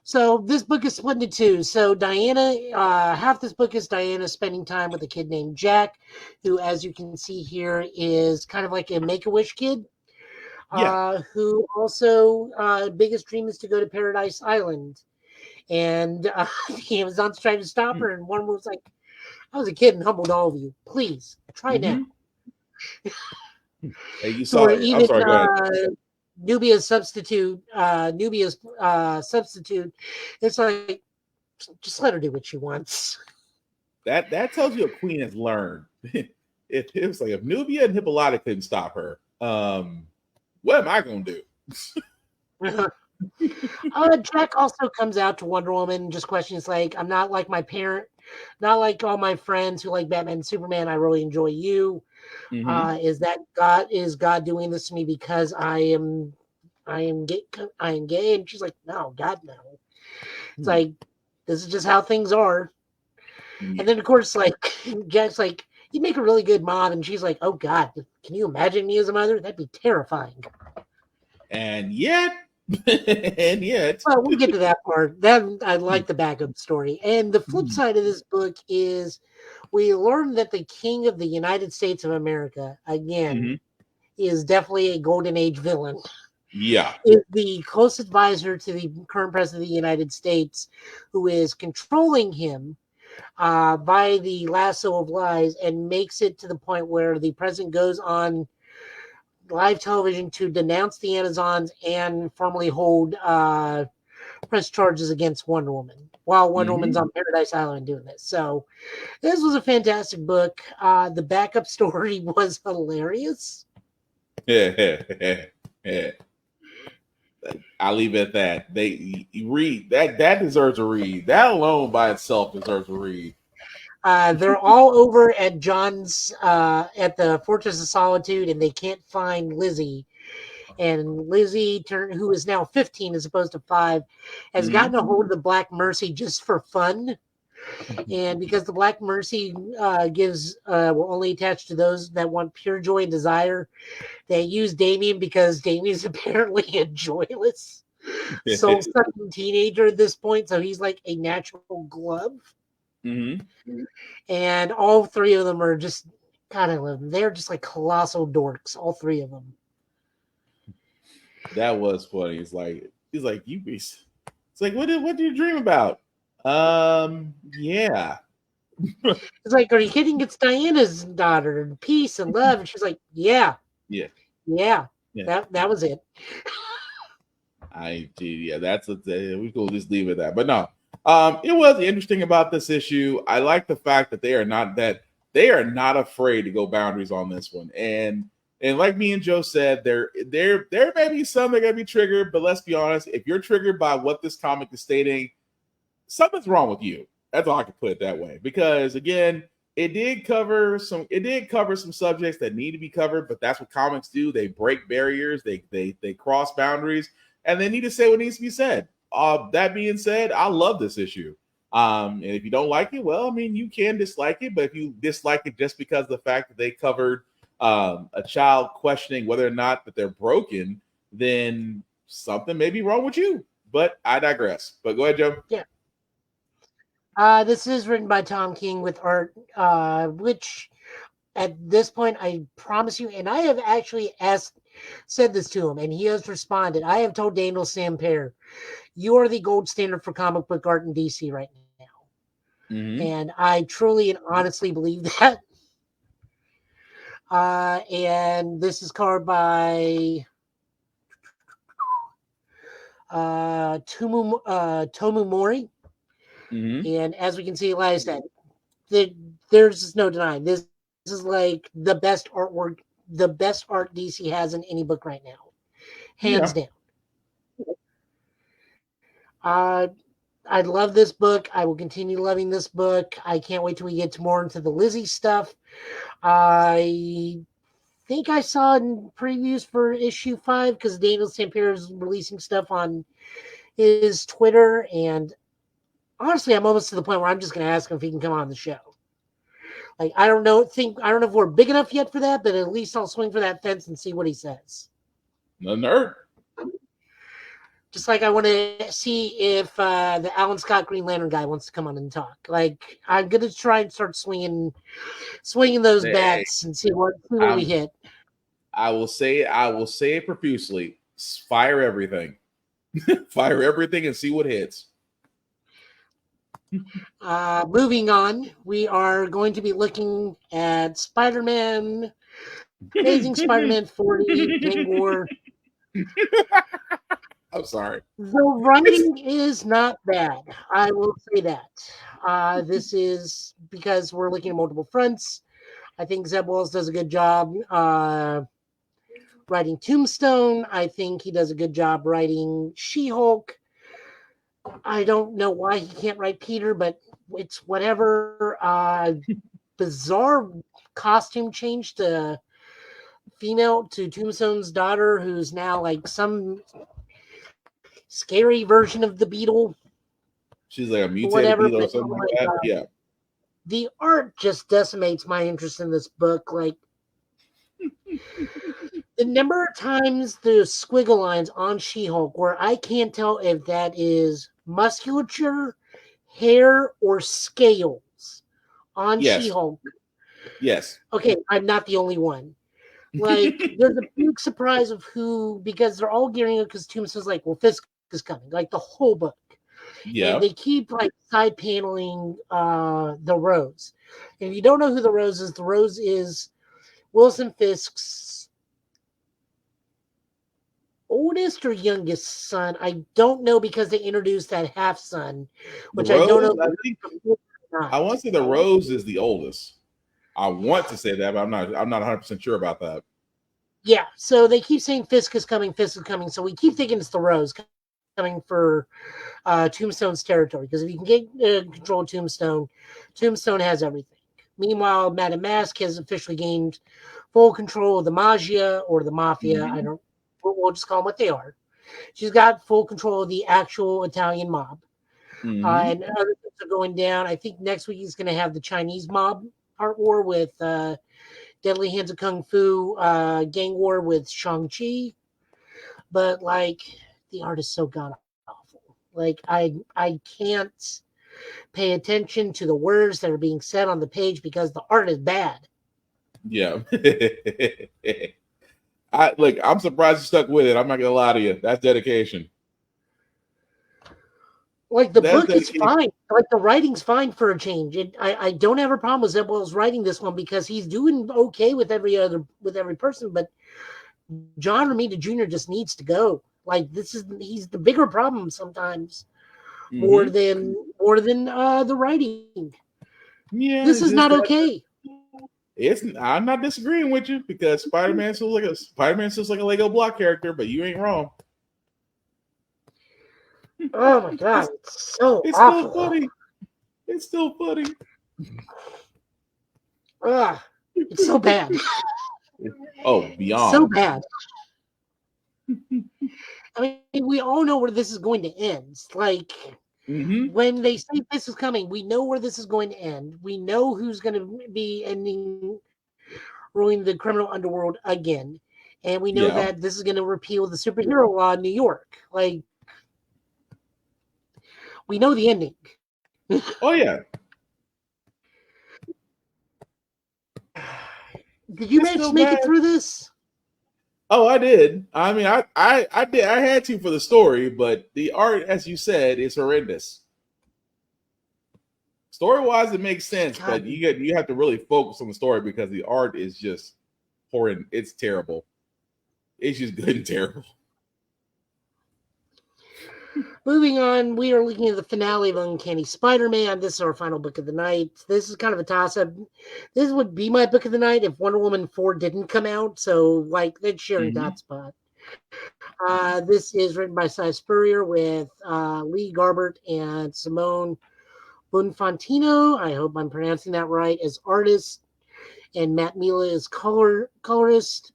So this book is split into two. So Diana, half this book is Diana spending time with a kid named Jack, who, as you can see here, is kind of like a Make-A-Wish kid. Who also biggest dream is to go to Paradise Island. And the Amazon's trying to stop her, and one was like, I was a kid and humbled all of you. Please, try now. Hey, you So saw we're it. I'm sorry, go ahead. Nubia's substitute. It's like, just let her do what she wants. That tells you a queen has learned. It was like if Nubia and Hippolyta couldn't stop her, what am I gonna do? Jack also comes out to Wonder Woman and just questions like, I'm not like my parent, not like all my friends who like Batman and Superman. I really enjoy you. Is God doing this to me because I am gay? And she's like, no, God, no. It's like, this is just how things are. And then of course, like, Jack's like, you make a really good mom, and she's like, oh God, can you imagine me as a mother? That'd be terrifying. And yet, well, we'll get to that part. That I like the backup story. And the flip side of this book is we learn that the King of the United States of America, again, is definitely a Golden Age villain. Yeah. Is the close advisor to the current president of the United States, who is controlling him by the lasso of lies, and makes it to the point where the president goes on live television to denounce the Amazons and formally hold press charges against Wonder Woman while Wonder Woman's on Paradise Island doing this. So this was a fantastic book. The backup story was hilarious. I'll leave it at that. You read that deserves a read. That alone by itself deserves a read. They're all over at John's at the Fortress of Solitude, and they can't find Lizzie. And Lizzie, who is now 15 as opposed to 5, has gotten a hold of the Black Mercy just for fun. And because the Black Mercy will only attach to those that want pure joy and desire, they use Damien because Damien's apparently a joyless, soul-sucking teenager at this point. So he's like a natural glove. And all 3 of them are just, they're just like colossal dorks, all 3 of them. That was funny. He's like, you be. It's like, what do you dream about? Yeah. It's like, are you kidding? It's Diana's daughter, and peace and love. And she's like, yeah. That was it. That's we could just leave it at that. But no, it was interesting about this issue. I like the fact that they are not afraid to go boundaries on this one. And like me and Joe said, there may be some that are gonna be triggered, but let's be honest, if you're triggered by what this comic is stating, something's wrong with you. That's all I can put it that way. Because again, it did cover some subjects that need to be covered, but that's what comics do. They break barriers, they cross boundaries, and they need to say what needs to be said. That being said, I love this issue. And if you don't like it, well, I mean, you can dislike it, but if you dislike it just because of the fact that they covered a child questioning whether or not that they're broken, then something may be wrong with you. But I digress. But go ahead, Joe. Yeah. This is written by Tom King with art, which at this point, I promise you, and I have actually said this to him, and he has responded. I have told Daniel Sampere, you are the gold standard for comic book art in DC right now. And I truly and honestly believe that. And this is colored by Tomu Mori. And as we can see, like I said, there's just no denying this is like the best artwork, the best art DC has in any book right now, hands down. I love this book. I will continue loving this book. I can't wait till we get more into the Lizzie stuff. I think I saw in previews for issue 5 because Daniel Sampere is releasing stuff on his Twitter, and honestly, I'm almost to the point where I'm just going to ask him if he can come on the show. Like, I don't know if we're big enough yet for that, but at least I'll swing for that fence and see what he says. The nerd. Just like I want to see if the Alan Scott Green Lantern guy wants to come on and talk. Like, I'm going to try and start swinging those bats and see what we hit. I will say it profusely. Fire everything. Fire everything and see what hits. Moving on, we are going to be looking at Spider-Man, Amazing Spider-Man 40, Gangor. I'm sorry. The writing is not bad. I will say that. This is because we're looking at multiple fronts. I think Zeb Wells does a good job writing Tombstone. I think he does a good job writing She-Hulk. I don't know why he can't write Peter, but it's whatever. Bizarre costume change to female to Tombstone's daughter, who's now like some scary version of the Beetle. She's like a mutated Beetle or something like that. Yeah. The art just decimates my interest in this book. Like, the number of times the squiggle lines on She-Hulk where I can't tell if that is musculature, hair, or scales on She-Hulk. Yes. Okay, I'm not the only one. Like, there's a big surprise of who, because they're all gearing up because Tombstone's like, well, Fisk is coming, like the whole book. Yeah. And they keep like side paneling the Rose. And if you don't know who the Rose is Wilson Fisk's oldest or youngest son. I don't know because they introduced that half son, which I don't know. I want to say the Rose is the oldest. I want to say that, but I'm not 100% sure about that. Yeah, so they keep saying Fisk is coming. So we keep thinking it's the Rose coming for Tombstone's territory, because if you can get control of Tombstone has everything. Meanwhile, Madame Mask has officially gained full control of the Magia or the Mafia. We'll just call them what they are. She's got full control of the actual Italian mob. And other things are going down. I think next week he's going to have the Chinese mob part war with Deadly Hands of Kung Fu, gang war with Shang-Chi. But like the art is so god awful. Like I can't pay attention to the words that are being said on the page because the art is bad. Yeah. I'm surprised you stuck with it. I'm not gonna lie to you. That's dedication. Like the book is fine. Like the writing's fine for a change. I don't have a problem with Zebul's writing this one because he's doing okay with every person, but John Romita Jr. just needs to go. Like he's the bigger problem sometimes, more than the writing. Yeah, this is not okay. I'm not disagreeing with you because Spider-Man feels like a Lego block character, but you ain't wrong. Oh my god, it's awful. Still funny. It's still funny. It's so bad. Oh, beyond. So bad. I mean, we all know where this is going to end. Like, when they say this is coming, we know where this is going to end. We know who's going to be ruling the criminal underworld again. And we know that this is going to repeal the superhero law in New York. Like, we know the ending. Oh, yeah. Did you manage to make it through this? Oh, I did. I mean, I did. I had to for the story, but the art, as you said, is horrendous. Story-wise, it makes sense, but you have to really focus on the story because the art is just horrid. It's terrible. It's just good and terrible. Moving on, we are looking at the finale of Uncanny Spider-Man. This is our final book of the night. This is kind of a toss-up. This would be my book of the night if Wonder Woman 4 didn't come out. So, like, that's sharing that spot. This is written by Cy Spurrier with Lee Garbert and Simone Bonfantino. I hope I'm pronouncing that right, as artist. And Matt Mila is colorist.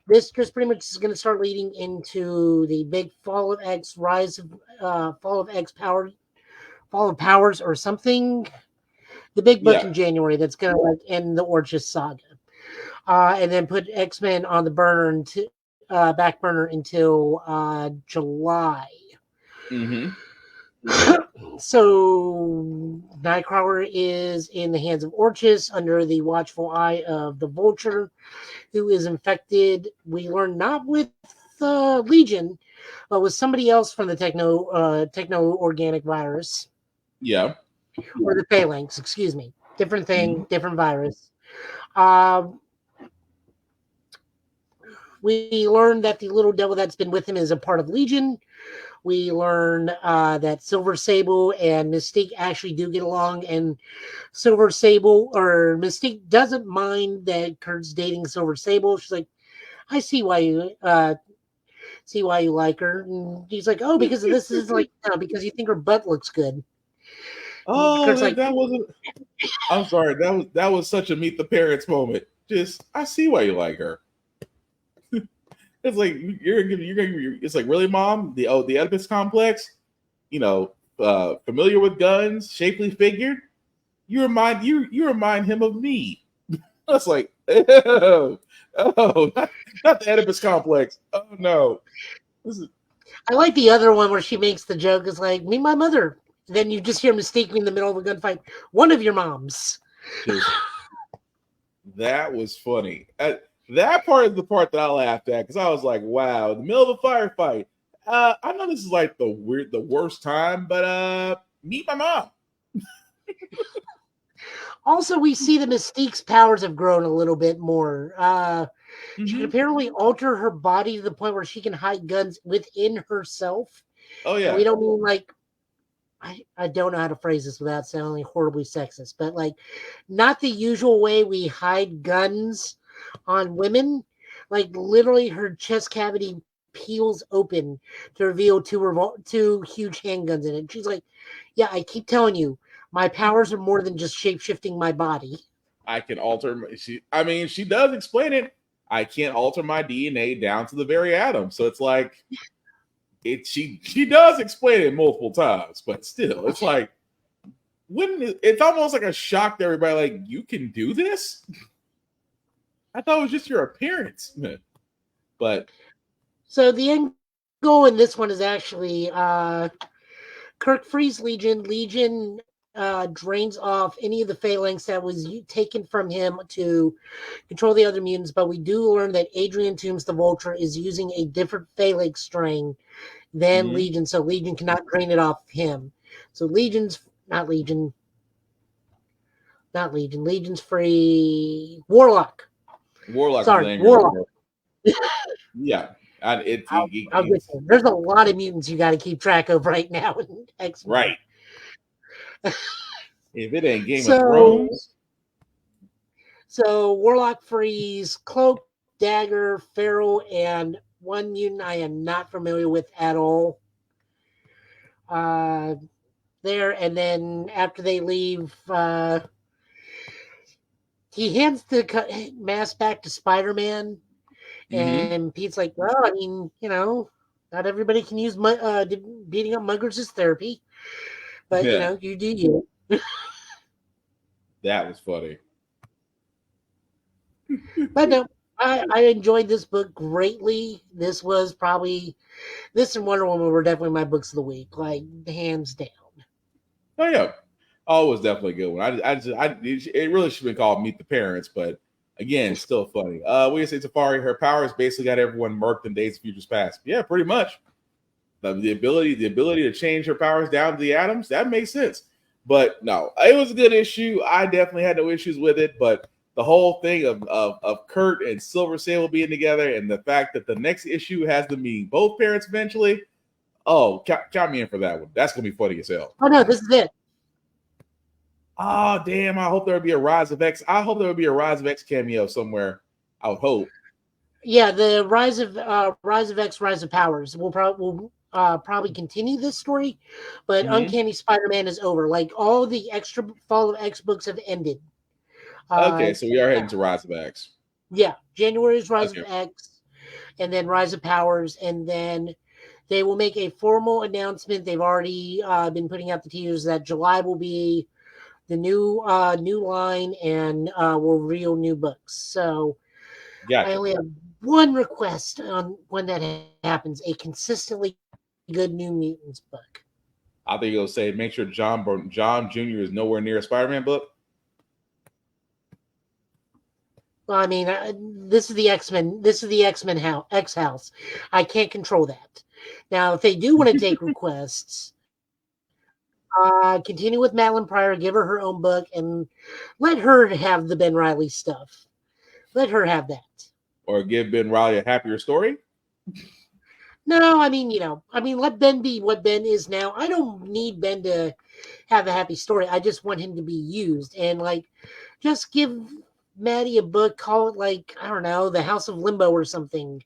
This just pretty much is going to start leading into the big Fall of X, Fall of X Powers, Fall of Powers or something. The big book in January that's going to like end the Orchis saga. And then put X-Men on the back burner until July. So Nightcrawler is in the hands of Orchis under the watchful eye of the Vulture, who is infected. We learn not with Legion, but with somebody else from the techno-organic virus. Yeah. Or the Phalanx, excuse me. Different thing, different virus. We learn that the little devil that's been with him is a part of Legion. We learn that Silver Sable and Mystique actually do get along, and Silver Sable or Mystique doesn't mind that Kurt's dating Silver Sable. She's like, "I see why you like her." And he's like, "Oh, because of this is like because you think her butt looks good." Oh, that wasn't. I'm sorry. That was such a meet the parents moment. Just I see why you like her. It's like it's like, really, Mom? The Oedipus complex, familiar with guns, shapely figured. You remind him of me. That's like, not the Oedipus complex. Oh no. I like the other one where she makes the joke is like, "Me, my mother." Then you just hear Mystique in the middle of a gunfight. One of your moms. That was funny. That part is the part that I laughed at because I was like, "Wow!" In the middle of a firefight. I know this is like the worst time, but meet my mom. Also, we see the Mystique's powers have grown a little bit more. She can apparently alter her body to the point where she can hide guns within herself. Oh yeah. And we don't mean like I don't know how to phrase this without sounding horribly sexist, but like not the usual way we hide guns on women. Like literally her chest cavity peels open to reveal two huge handguns in it. She's like, "Yeah, I keep telling you, my powers are more than just shape-shifting my body. I can alter." She does explain it. I can't alter my DNA down to the very atom. So it's like she does explain it multiple times, but still, it's like it's almost like a shock to everybody. Like, you can do this? I thought it was just your appearance, but So the end goal in this one is actually Kirk frees Legion. Legion drains off any of the phalanx that was taken from him to control the other mutants, but we do learn that Adrian Toomes the Vulture is using a different phalanx strain than Legion, so Legion cannot drain it off him. So Legion's free. Warlock. Sorry, Warlock. Yeah. There's a lot of mutants you got to keep track of right now in X-Men. Right. If it ain't Game of Thrones. So Warlock frees Cloak, Dagger, Feral, and one mutant I am not familiar with at all. There, and then after they leave, he hands the mask back to Spider-Man, and Pete's like, "Well, I mean, not everybody can use beating up muggers as therapy, but you do you." That was funny. But no, I enjoyed this book greatly. This and Wonder Woman were definitely my books of the week, like hands down. Oh yeah, it was definitely a good one. It really should have been called Meet the Parents, but again, still funny. We say Safari, her powers basically got everyone murked in Days of Futures Past. Yeah, pretty much. The ability to change her powers down to the atoms, that makes sense. But no, it was a good issue. I definitely had no issues with it, but the whole thing of Kurt and Silver Sable being together, and the fact that the next issue has them meeting both parents eventually. Oh, count me in for that one. That's gonna be funny as hell. Oh no, this is it. Oh damn! I hope there would be a Rise of X. I hope there would be a Rise of X cameo somewhere. I would hope. Yeah, the Rise of X, Rise of Powers. We'll probably continue this story, but Uncanny Spider-Man is over. Like all the extra Fall of X books have ended. Okay, so we are heading to Rise of X. Yeah, January is Rise of X, and then Rise of Powers, and then they will make a formal announcement. They've already been putting out the teasers that July will be the new line, and we'll reveal new books. So I only have one request on when that happens: a consistently good New Mutants book. I think you'll say make sure John Jr. is nowhere near a Spider-Man book. Well, I mean, this is the X-Men. This is the X-Men X house. I can't control that. Now, if they do want to take requests, continue with Madeline Pryor. Give her own book and let her have the Ben Reilly stuff. Let her have that. Or give Ben Reilly a happier story. No, I mean, let Ben be what Ben is now. I don't need Ben to have a happy story. I just want him to be used, and just give Maddie a book, call it I don't know, the House of Limbo or something,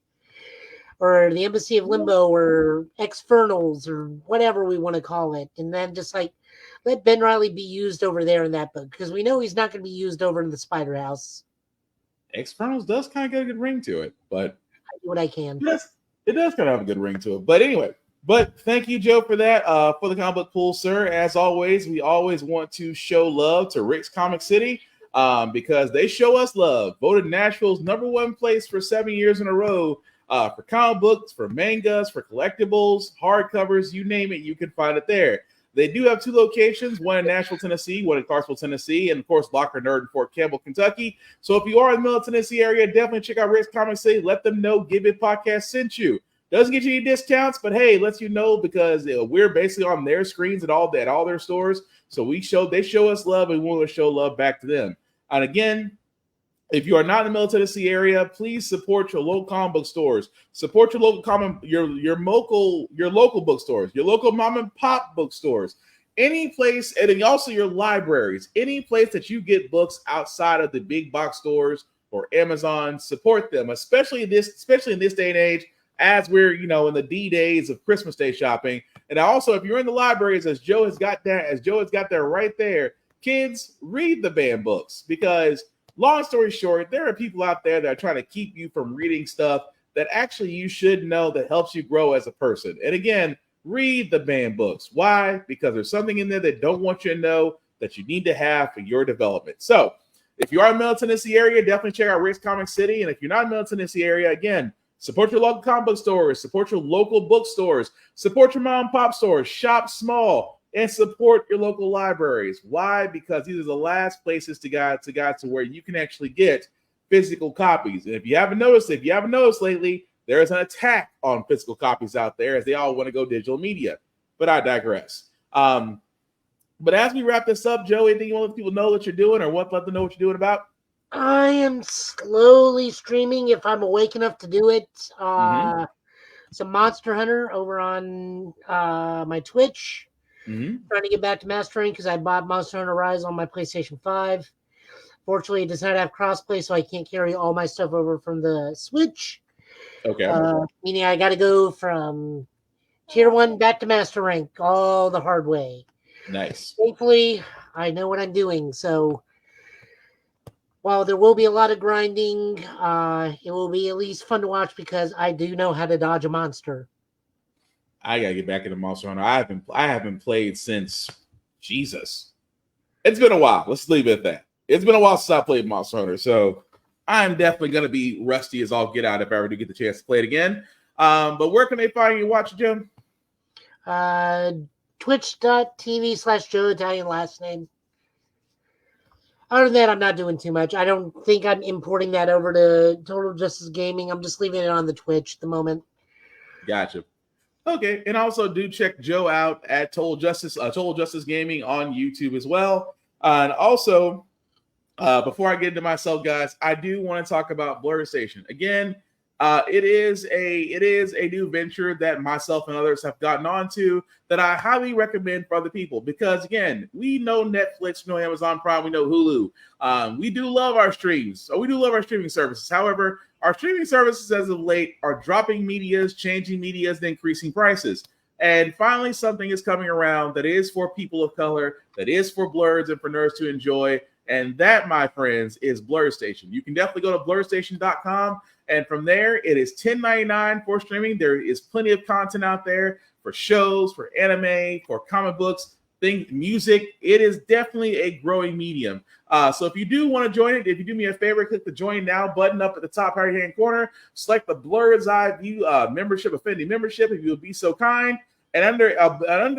or the Embassy of Limbo, or Exfernals, or whatever we want to call it, and then just let Ben Reilly be used over there in that book, because we know he's not going to be used over in the Spider House. Exfernals does kind of get a good ring to it, but I do what I can. It does kind of have a good ring to it. But anyway, thank you, Joe, for that, for the comic book pool, sir. As always, we always want to show love to Rick's Comic City. Because they show us love. Voted Nashville's #1 place for 7 years in a row for comic books, for mangas, for collectibles, hardcovers, you name it, you can find it there. They do have 2 locations, one in Nashville, Tennessee, one in Clarksville, Tennessee, and of course, Locker Nerd in Fort Campbell, Kentucky. So if you are in the middle of Tennessee area, definitely check out Rick's Comic City. Let them know Give It Podcast sent you. Doesn't get you any discounts, but hey, lets you know because we're basically on their screens at all their stores. So they show us love, and we want to show love back to them. And again, if you are not in the middle Tennessee area, please support your local comic book stores. Support your local your local bookstores, your local mom and pop bookstores, any place, and then also your libraries, any place that you get books outside of the big box stores or Amazon. Support them, especially in this day and age, as we're in the D days of Christmas Day shopping. And also, if you're in the libraries, as Joe has got there right there. Kids, read the banned books because long story short, there are people out there that are trying to keep you from reading stuff that actually you should know that helps you grow as a person. And again, read the banned books. Why? Because there's something in there that don't want you to know that you need to have for your development. So if you are in Middle Tennessee area, definitely check out Rick's Comic City. And if you're not in Middle Tennessee area, again, support your local comic book stores, support your local bookstores, support your mom and pop stores, shop small, and support your local libraries. Why? Because these are the last places to go to where you can actually get physical copies. And if you haven't noticed lately, there is an attack on physical copies out there as they all want to go digital media. But I digress. But as we wrap this up, Joe, anything you want to let people know that you're doing or want to let them know what you're doing about? I am slowly streaming if I'm awake enough to do it. Some Monster Hunter over on my Twitch. Trying to get back to mastering because I bought Monster Hunter Rise on my PlayStation 5. Fortunately, it does not have crossplay, so I can't carry all my stuff over from the Switch. Okay. Meaning I got to go from Tier 1 back to Master Rank all the hard way. Nice. Thankfully, I know what I'm doing, so while there will be a lot of grinding, it will be at least fun to watch because I do know how to dodge a monster. I gotta get back into Monster Hunter. I haven't played since Jesus. It's been a while. Let's leave it at that. It's been a while since I played Monster Hunter, so I'm definitely gonna be rusty as all get out if I ever do get the chance to play it again. But where can they find you watch, Jim? Twitch.tv/Joe Italian last name. Other than that, I'm not doing too much. I don't think I'm importing that over to Total Justice Gaming. I'm just leaving it on the Twitch at the moment. Gotcha. Okay, and also do check Joe out at Total Justice Gaming on YouTube as well. And also, before I get into myself, guys, I do want to talk about Blur Station again. It is a new venture that myself and others have gotten onto that I highly recommend for other people because again, we know Netflix, we know Amazon Prime, we know Hulu. We do love our streams, so we do love our streaming services. However, our streaming services as of late are dropping medias, changing medias, and increasing prices. And finally, something is coming around that is for people of color, that is for blurs and for nerds to enjoy. And that, my friends, is Blur Station. You can definitely go to blurstation.com. And from there, it is $10.99 for streaming. There is plenty of content out there for shows, for anime, for comic books, music. It is definitely a growing medium. So if you do want to join it, if you do me a favor, click the Join Now button up at the top right-hand corner. Select the Blur's Eye View membership, Affinity membership, if you would be so kind. And under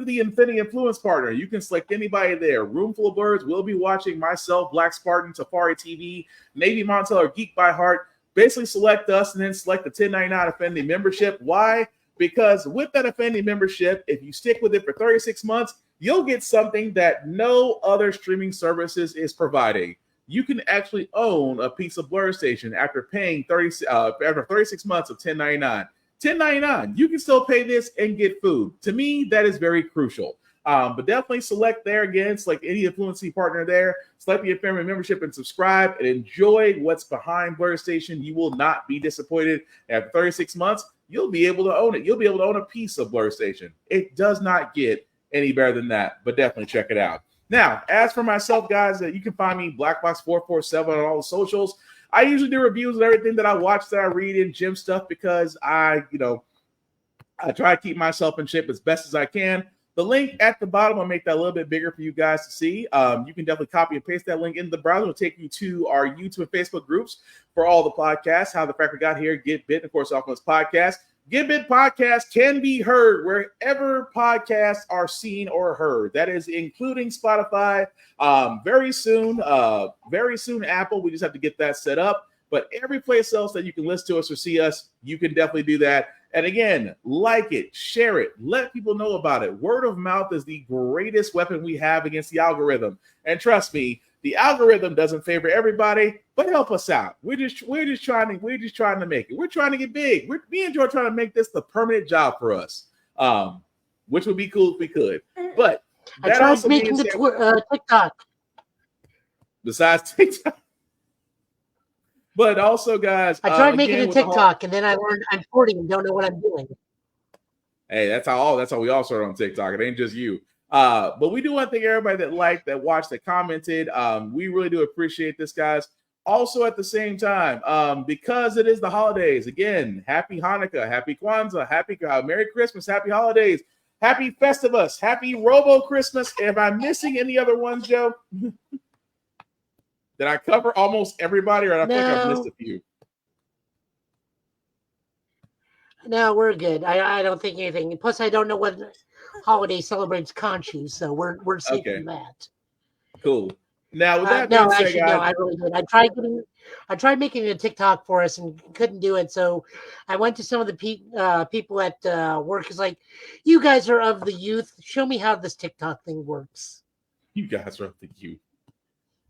the Infinity Influence Partner, you can select anybody there. Roomful of Blurs will be watching myself, Black Spartan, Safari TV, Navy Montel, or Geek by Heart. Basically select us and then select the $10.99 Affinity membership. Why? Because with that Affinity membership, if you stick with it for 36 months, you'll get something that no other streaming services is providing. You can actually own a piece of Blur Station after paying 36 months of $10.99. $10.99. You can still pay this and get food. To me, that is very crucial. But definitely select there again, select any influencing partner there, select the Affinity membership and subscribe and enjoy what's behind Blur Station. You will not be disappointed. After 36 months, you'll be able to own it. You'll be able to own a piece of Blur Station. It does not get any better than that, but definitely check it out. Now, as for myself, guys, you can find me Blackbox447 on all the socials. I usually do reviews of everything that I watch, that I read, and gym stuff because I try to keep myself in shape as best as I can. The link at the bottom, I'll make that a little bit bigger for you guys to see. You can definitely copy and paste that link into the browser. It'll take you to our YouTube and Facebook groups for all the podcasts, How the Fact We Got Here, Get Bit, and of course, Off Podcast. Get Bit podcast can be heard wherever podcasts are seen or heard. That is including Spotify. Very soon, Apple. We just have to get that set up. But every place else that you can listen to us or see us, you can definitely do that. And again, like it, share it, let people know about it. Word of mouth is the greatest weapon we have against the algorithm. And trust me, the algorithm doesn't favor everybody, but help us out. We're just trying to make it. We're trying to get big. Me and Joe are trying to make this the permanent job for us, which would be cool if we could. But I tried making the TikTok. Besides TikTok. But also, guys, I tried making a TikTok, and then I learned I'm 40 and don't know what I'm doing. Hey, that's how we all started on TikTok. It ain't just you. But we do want to thank everybody that liked, that watched, that commented. We really do appreciate this, guys. Also at the same time, because it is the holidays, again, happy Hanukkah, happy Kwanzaa, happy Merry Christmas, happy holidays, happy Festivus, happy Robo Christmas. Am I missing any other ones, Joe? Did I cover almost everybody, or I feel like I've missed a few? No, we're good. I don't think anything. Plus, I don't know what holiday celebrates Conchu, so we're safe from that. Cool. Now, with that being said, guys, no, I really did. I tried making a TikTok for us and couldn't do it. So I went to some of the people at work. Is like, you guys are of the youth. Show me how this TikTok thing works. You guys are of the youth.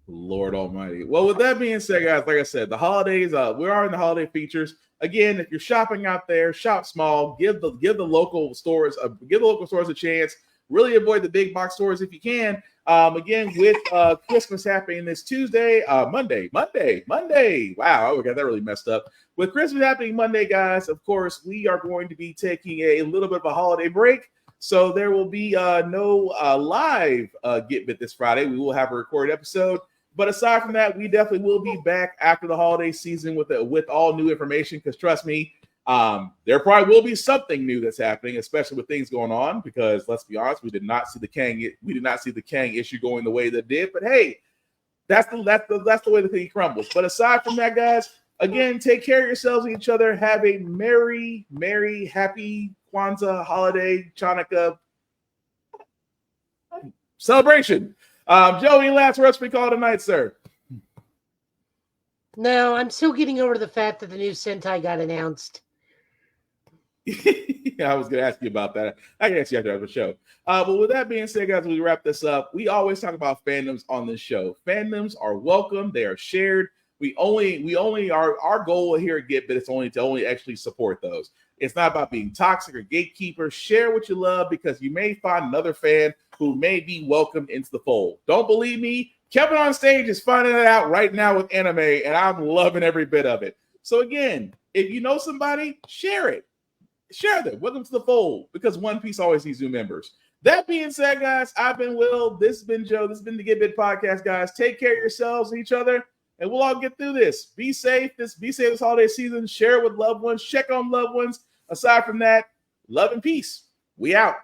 Lord Almighty. Well, with that being said, guys, like I said, the holidays. We are in the holiday features. Again, if you're shopping out there, shop small. Give the local stores a chance. Really avoid the big box stores if you can. Again, with Christmas happening this Tuesday, Monday. Wow, I got that really messed up. With Christmas happening Monday, guys, of course, we are going to be taking a little bit of a holiday break. So there will be no live Get Bit this Friday. We will have a recorded episode. But aside from that, we definitely will be back after the holiday season with all new information. Because trust me, there probably will be something new that's happening, especially with things going on. Because let's be honest, we did not see the Kang issue going the way that it did. But hey, that's the way the cookie crumbles. But aside from that, guys, again, take care of yourselves and each other. Have a merry, happy Kwanzaa holiday, Chanukah celebration. Joe, any last words we call tonight, sir? No, I'm still getting over the fact that the new Sentai got announced. I was going to ask you about that. I can ask you after the show. But with that being said, guys, we wrap this up. We always talk about fandoms on this show. Fandoms are welcome. They are shared. We only our goal here at Get Bit is only actually support those. It's not about being toxic or gatekeeper. Share what you love because you may find another fan who may be welcomed into the fold. Don't believe me? Kevin on stage is finding it out right now with anime, and I'm loving every bit of it. So again, if you know somebody, share it. Share them. Welcome to the fold because One Piece always needs new members. That being said, guys, I've been Will. This has been Joe. This has been the Get Bit Podcast, guys. Take care of yourselves and each other, and we'll all get through this. Be safe this holiday season. Share it with loved ones. Check on loved ones. Aside from that, love and peace. We out.